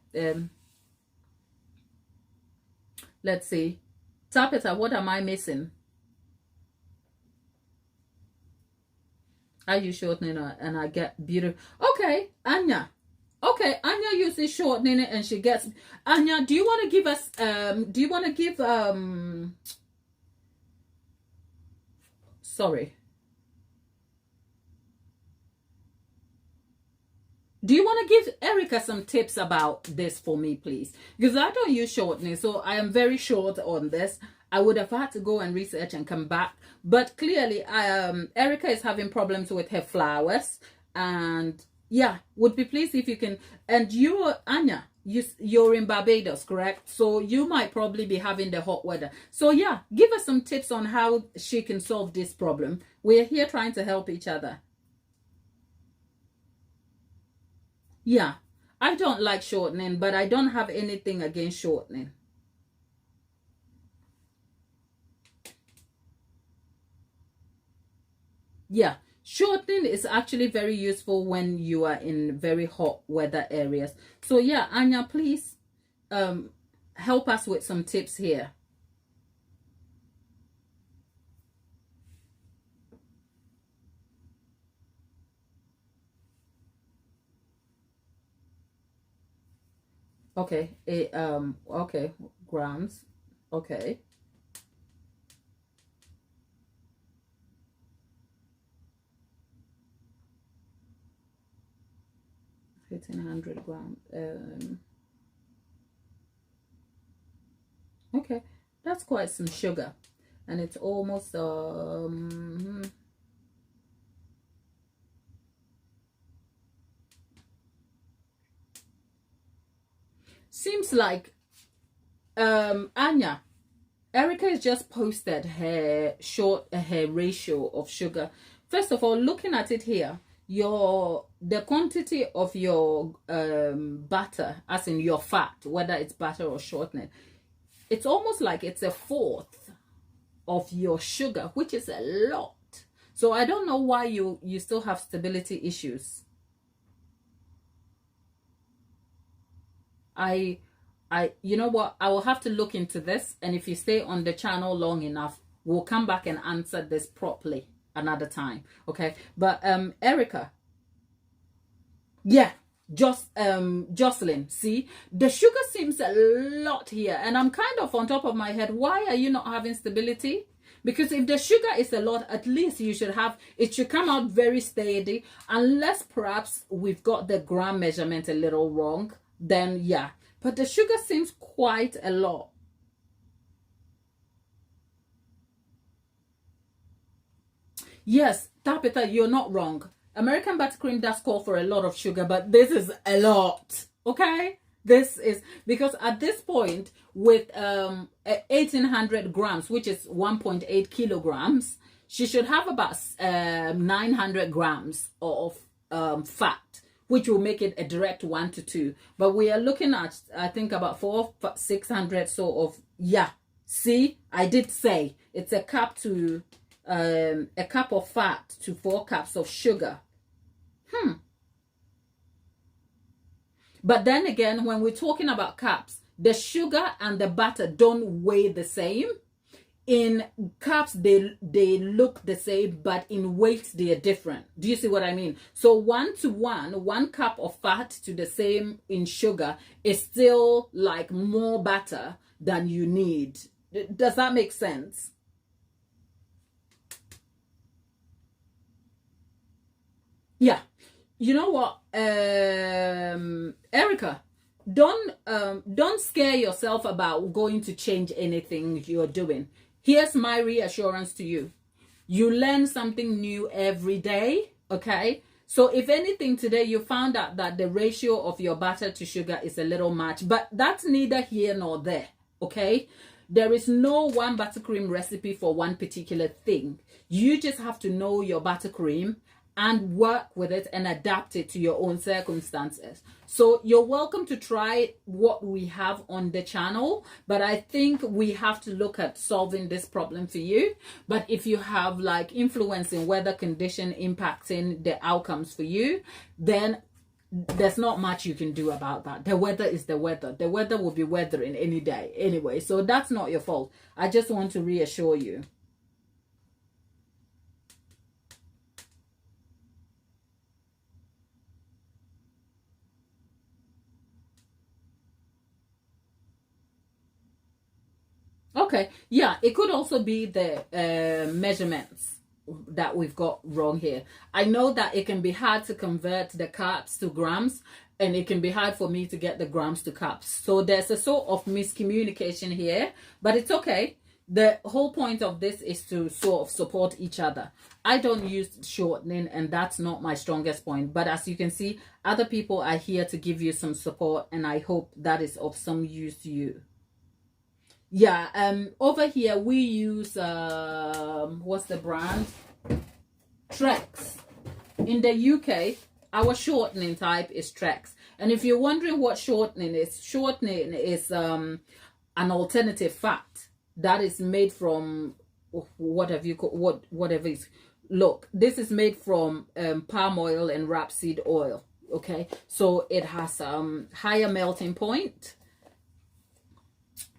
Let's see, Tabitha, what am I missing? I use shortening and I get beautiful. Okay, Anya. Okay, Anya uses shortening and she gets. Anya, do you want to give us? Do you want to give? Sorry. Do you want to give Erica some tips about this for me, please? Because I don't use shortening, so I am very short on this. I would have had to go and research and come back. But clearly, Erica is having problems with her flowers. And yeah, would be pleased if you can. And you, Anya, you're in Barbados, correct? So you might probably be having the hot weather. So yeah, give us some tips on how she can solve this problem. We're here trying to help each other. Yeah. I don't like shortening, but I don't have anything against shortening. Yeah, shortening is actually very useful when you are in very hot weather areas. So yeah, Anya, please help us with some tips here. Okay, okay, grams. Okay. 1,500 grams. Okay, that's quite some sugar, and it's almost seems like Anya, Erica has just posted her ratio of sugar. First of all, looking at it here, the quantity of your butter, as in your fat, whether it's butter or shortening, it's almost like it's a fourth of your sugar, which is a lot. So I don't know why you still have stability issues. You know what, I will have to look into this, and if you stay on the channel long enough, we'll come back and answer this properly another time. Okay, but Erica, yeah, just Jocelyn, see, the sugar seems a lot here, and I'm kind of on top of my head. Why are you not having stability? Because if the sugar is a lot, at least you should have, it should come out very steady, unless perhaps we've got the gram measurement a little wrong, then yeah. But the sugar seems quite a lot. Yes, Tabitha, you're not wrong. American buttercream does call for a lot of sugar, but this is a lot. Okay? This is because at this point with 1,800 grams, which is 1.8 kilograms, she should have about 900 grams of fat, which will make it a direct 1 to 2. But we are looking at, I think, about 600 sort of, yeah. See, I did say it's a cup of fat to 4 cups of sugar. But then again, when we're talking about cups, the sugar and the butter don't weigh the same. In cups, they look the same, but in weight, they are different. Do you see what I mean? So 1 to 1, 1 cup of fat to the same in sugar is still like more butter than you need. Does that make sense? Yeah. You know what, Erica, don't scare yourself about going to change anything you're doing. Here's my reassurance to you. You learn something new every day, okay? So if anything, today you found out that the ratio of your butter to sugar is a little much, but that's neither here nor there, okay? There is no one buttercream recipe for one particular thing. You just have to know your buttercream and work with it and adapt it to your own circumstances. So you're welcome to try what we have on the channel, but I think we have to look at solving this problem for you. But if you have like influencing weather condition impacting the outcomes for you, then there's not much you can do about that. The weather is the weather. The weather will be weathering any day anyway, so that's not your fault. I just want to reassure you. Okay, yeah, it could also be the measurements that we've got wrong here. I know that it can be hard to convert the cups to grams, and it can be hard for me to get the grams to cups. So there's a sort of miscommunication here, but it's okay. The whole point of this is to sort of support each other. I don't use shortening, and that's not my strongest point. But as you can see, other people are here to give you some support, and I hope that is of some use to you. Yeah, over here we use what's the brand? Trex. In the UK, our shortening type is Trex, And if you're wondering what shortening is an alternative fat that is made from whatever you call whatever is. Look, this is made from palm oil and rapeseed oil. Okay, so it has higher melting point.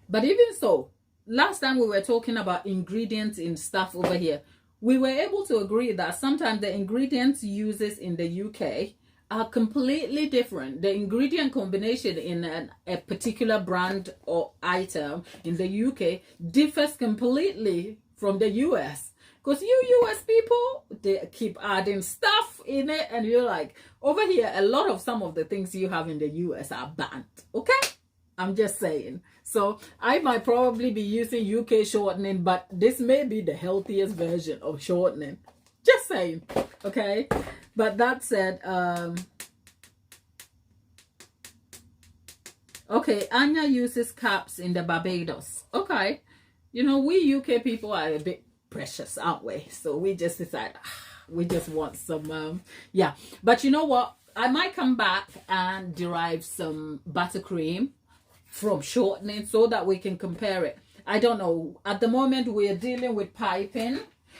But even so, last time we were talking about ingredients in stuff over here, we were able to agree that sometimes the ingredients uses in the UK are completely different. The ingredient combination in a particular brand or item in the UK differs completely from the US. Because you US people, they keep adding stuff in it, and you're like, over here, a lot of some of the things you have in the US are banned. Okay? I'm just saying. So I might probably be using UK shortening, but this may be the healthiest version of shortening. Just saying. Okay? But that said, okay, Anya uses caps in the Barbados. Okay. You know, we UK people are a bit precious, aren't we? So we just decide we just want some yeah. But you know what, I might come back and derive some buttercream from shortening so that we can compare it. I don't know, at the moment we're dealing with piping,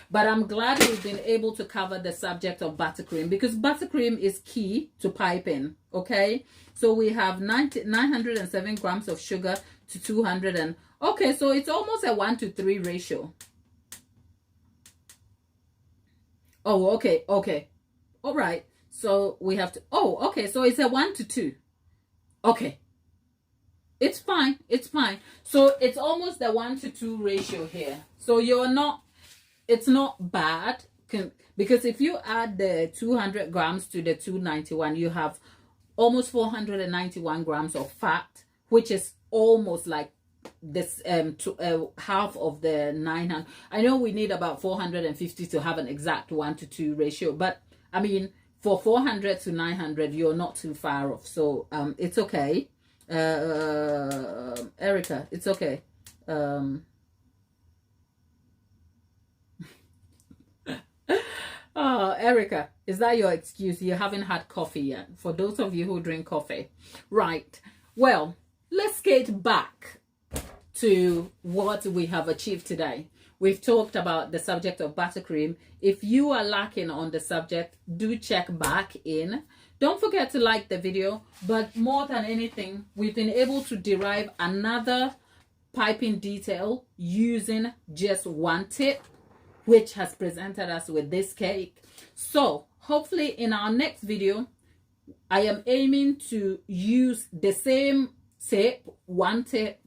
but I'm glad we've been able to cover the subject of buttercream, because buttercream is key to piping. Okay, so we have 907 grams of sugar to 200 and okay, so it's almost a 1-to-3 ratio. Oh, okay, okay. All right. So we have to, oh, okay. So it's a 1-to-2. Okay. It's fine. It's fine. So it's almost the 1-to-2 ratio here. So you're not, it's not bad. Because if you add the 200 grams to the 291, you have almost 491 grams of fat, which is almost like this half of the 900. I know we need about 450 to have an exact 1-to-2 ratio, but I mean for 400 to 900 you're not too far off, so it's okay. Erica, it's okay. Oh, Erica, is that your excuse? You haven't had coffee yet, for those of you who drink coffee, right? Well, let's get back to what we have achieved today. We've talked about the subject of buttercream. If you are lacking on the subject, do check back in. Don't forget to like the video, but more than anything, we've been able to derive another piping detail using just one tip, which has presented us with this cake. So hopefully in our next video, I am aiming to use the same tip, one tip,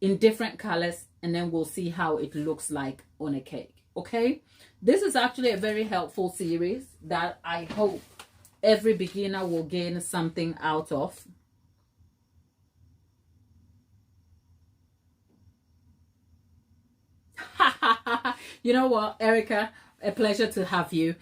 in different colors, and then we'll see how it looks like on a cake. Okay, this is actually a very helpful series that I hope every beginner will gain something out of. You know what, Erica, a pleasure to have you.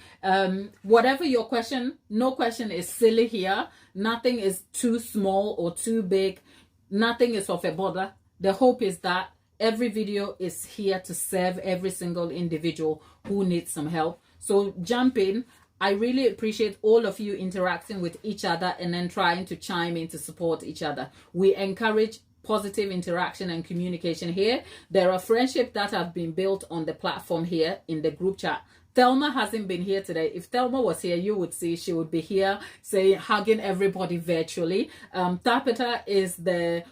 Whatever your question, no question is silly here. Nothing is too small or too big. Nothing is of a bother. The hope is that every video is here to serve every single individual who needs some help. So jump in. I really appreciate all of you interacting with each other and then trying to chime in to support each other. We encourage positive interaction and communication here. There are friendships that have been built on the platform here in the group chat. Thelma hasn't been here today. If Thelma was here, you would see she would be here saying, hugging everybody virtually. Tapeta is the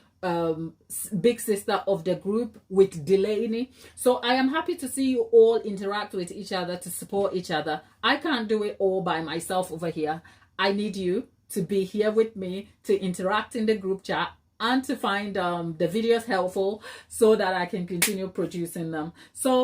big sister of the group with Delaney. So I am happy to see you all interact with each other to support each other. I can't do it all by myself over here. I need you to be here with me to interact in the group chat and to find the videos helpful so that I can continue producing them. So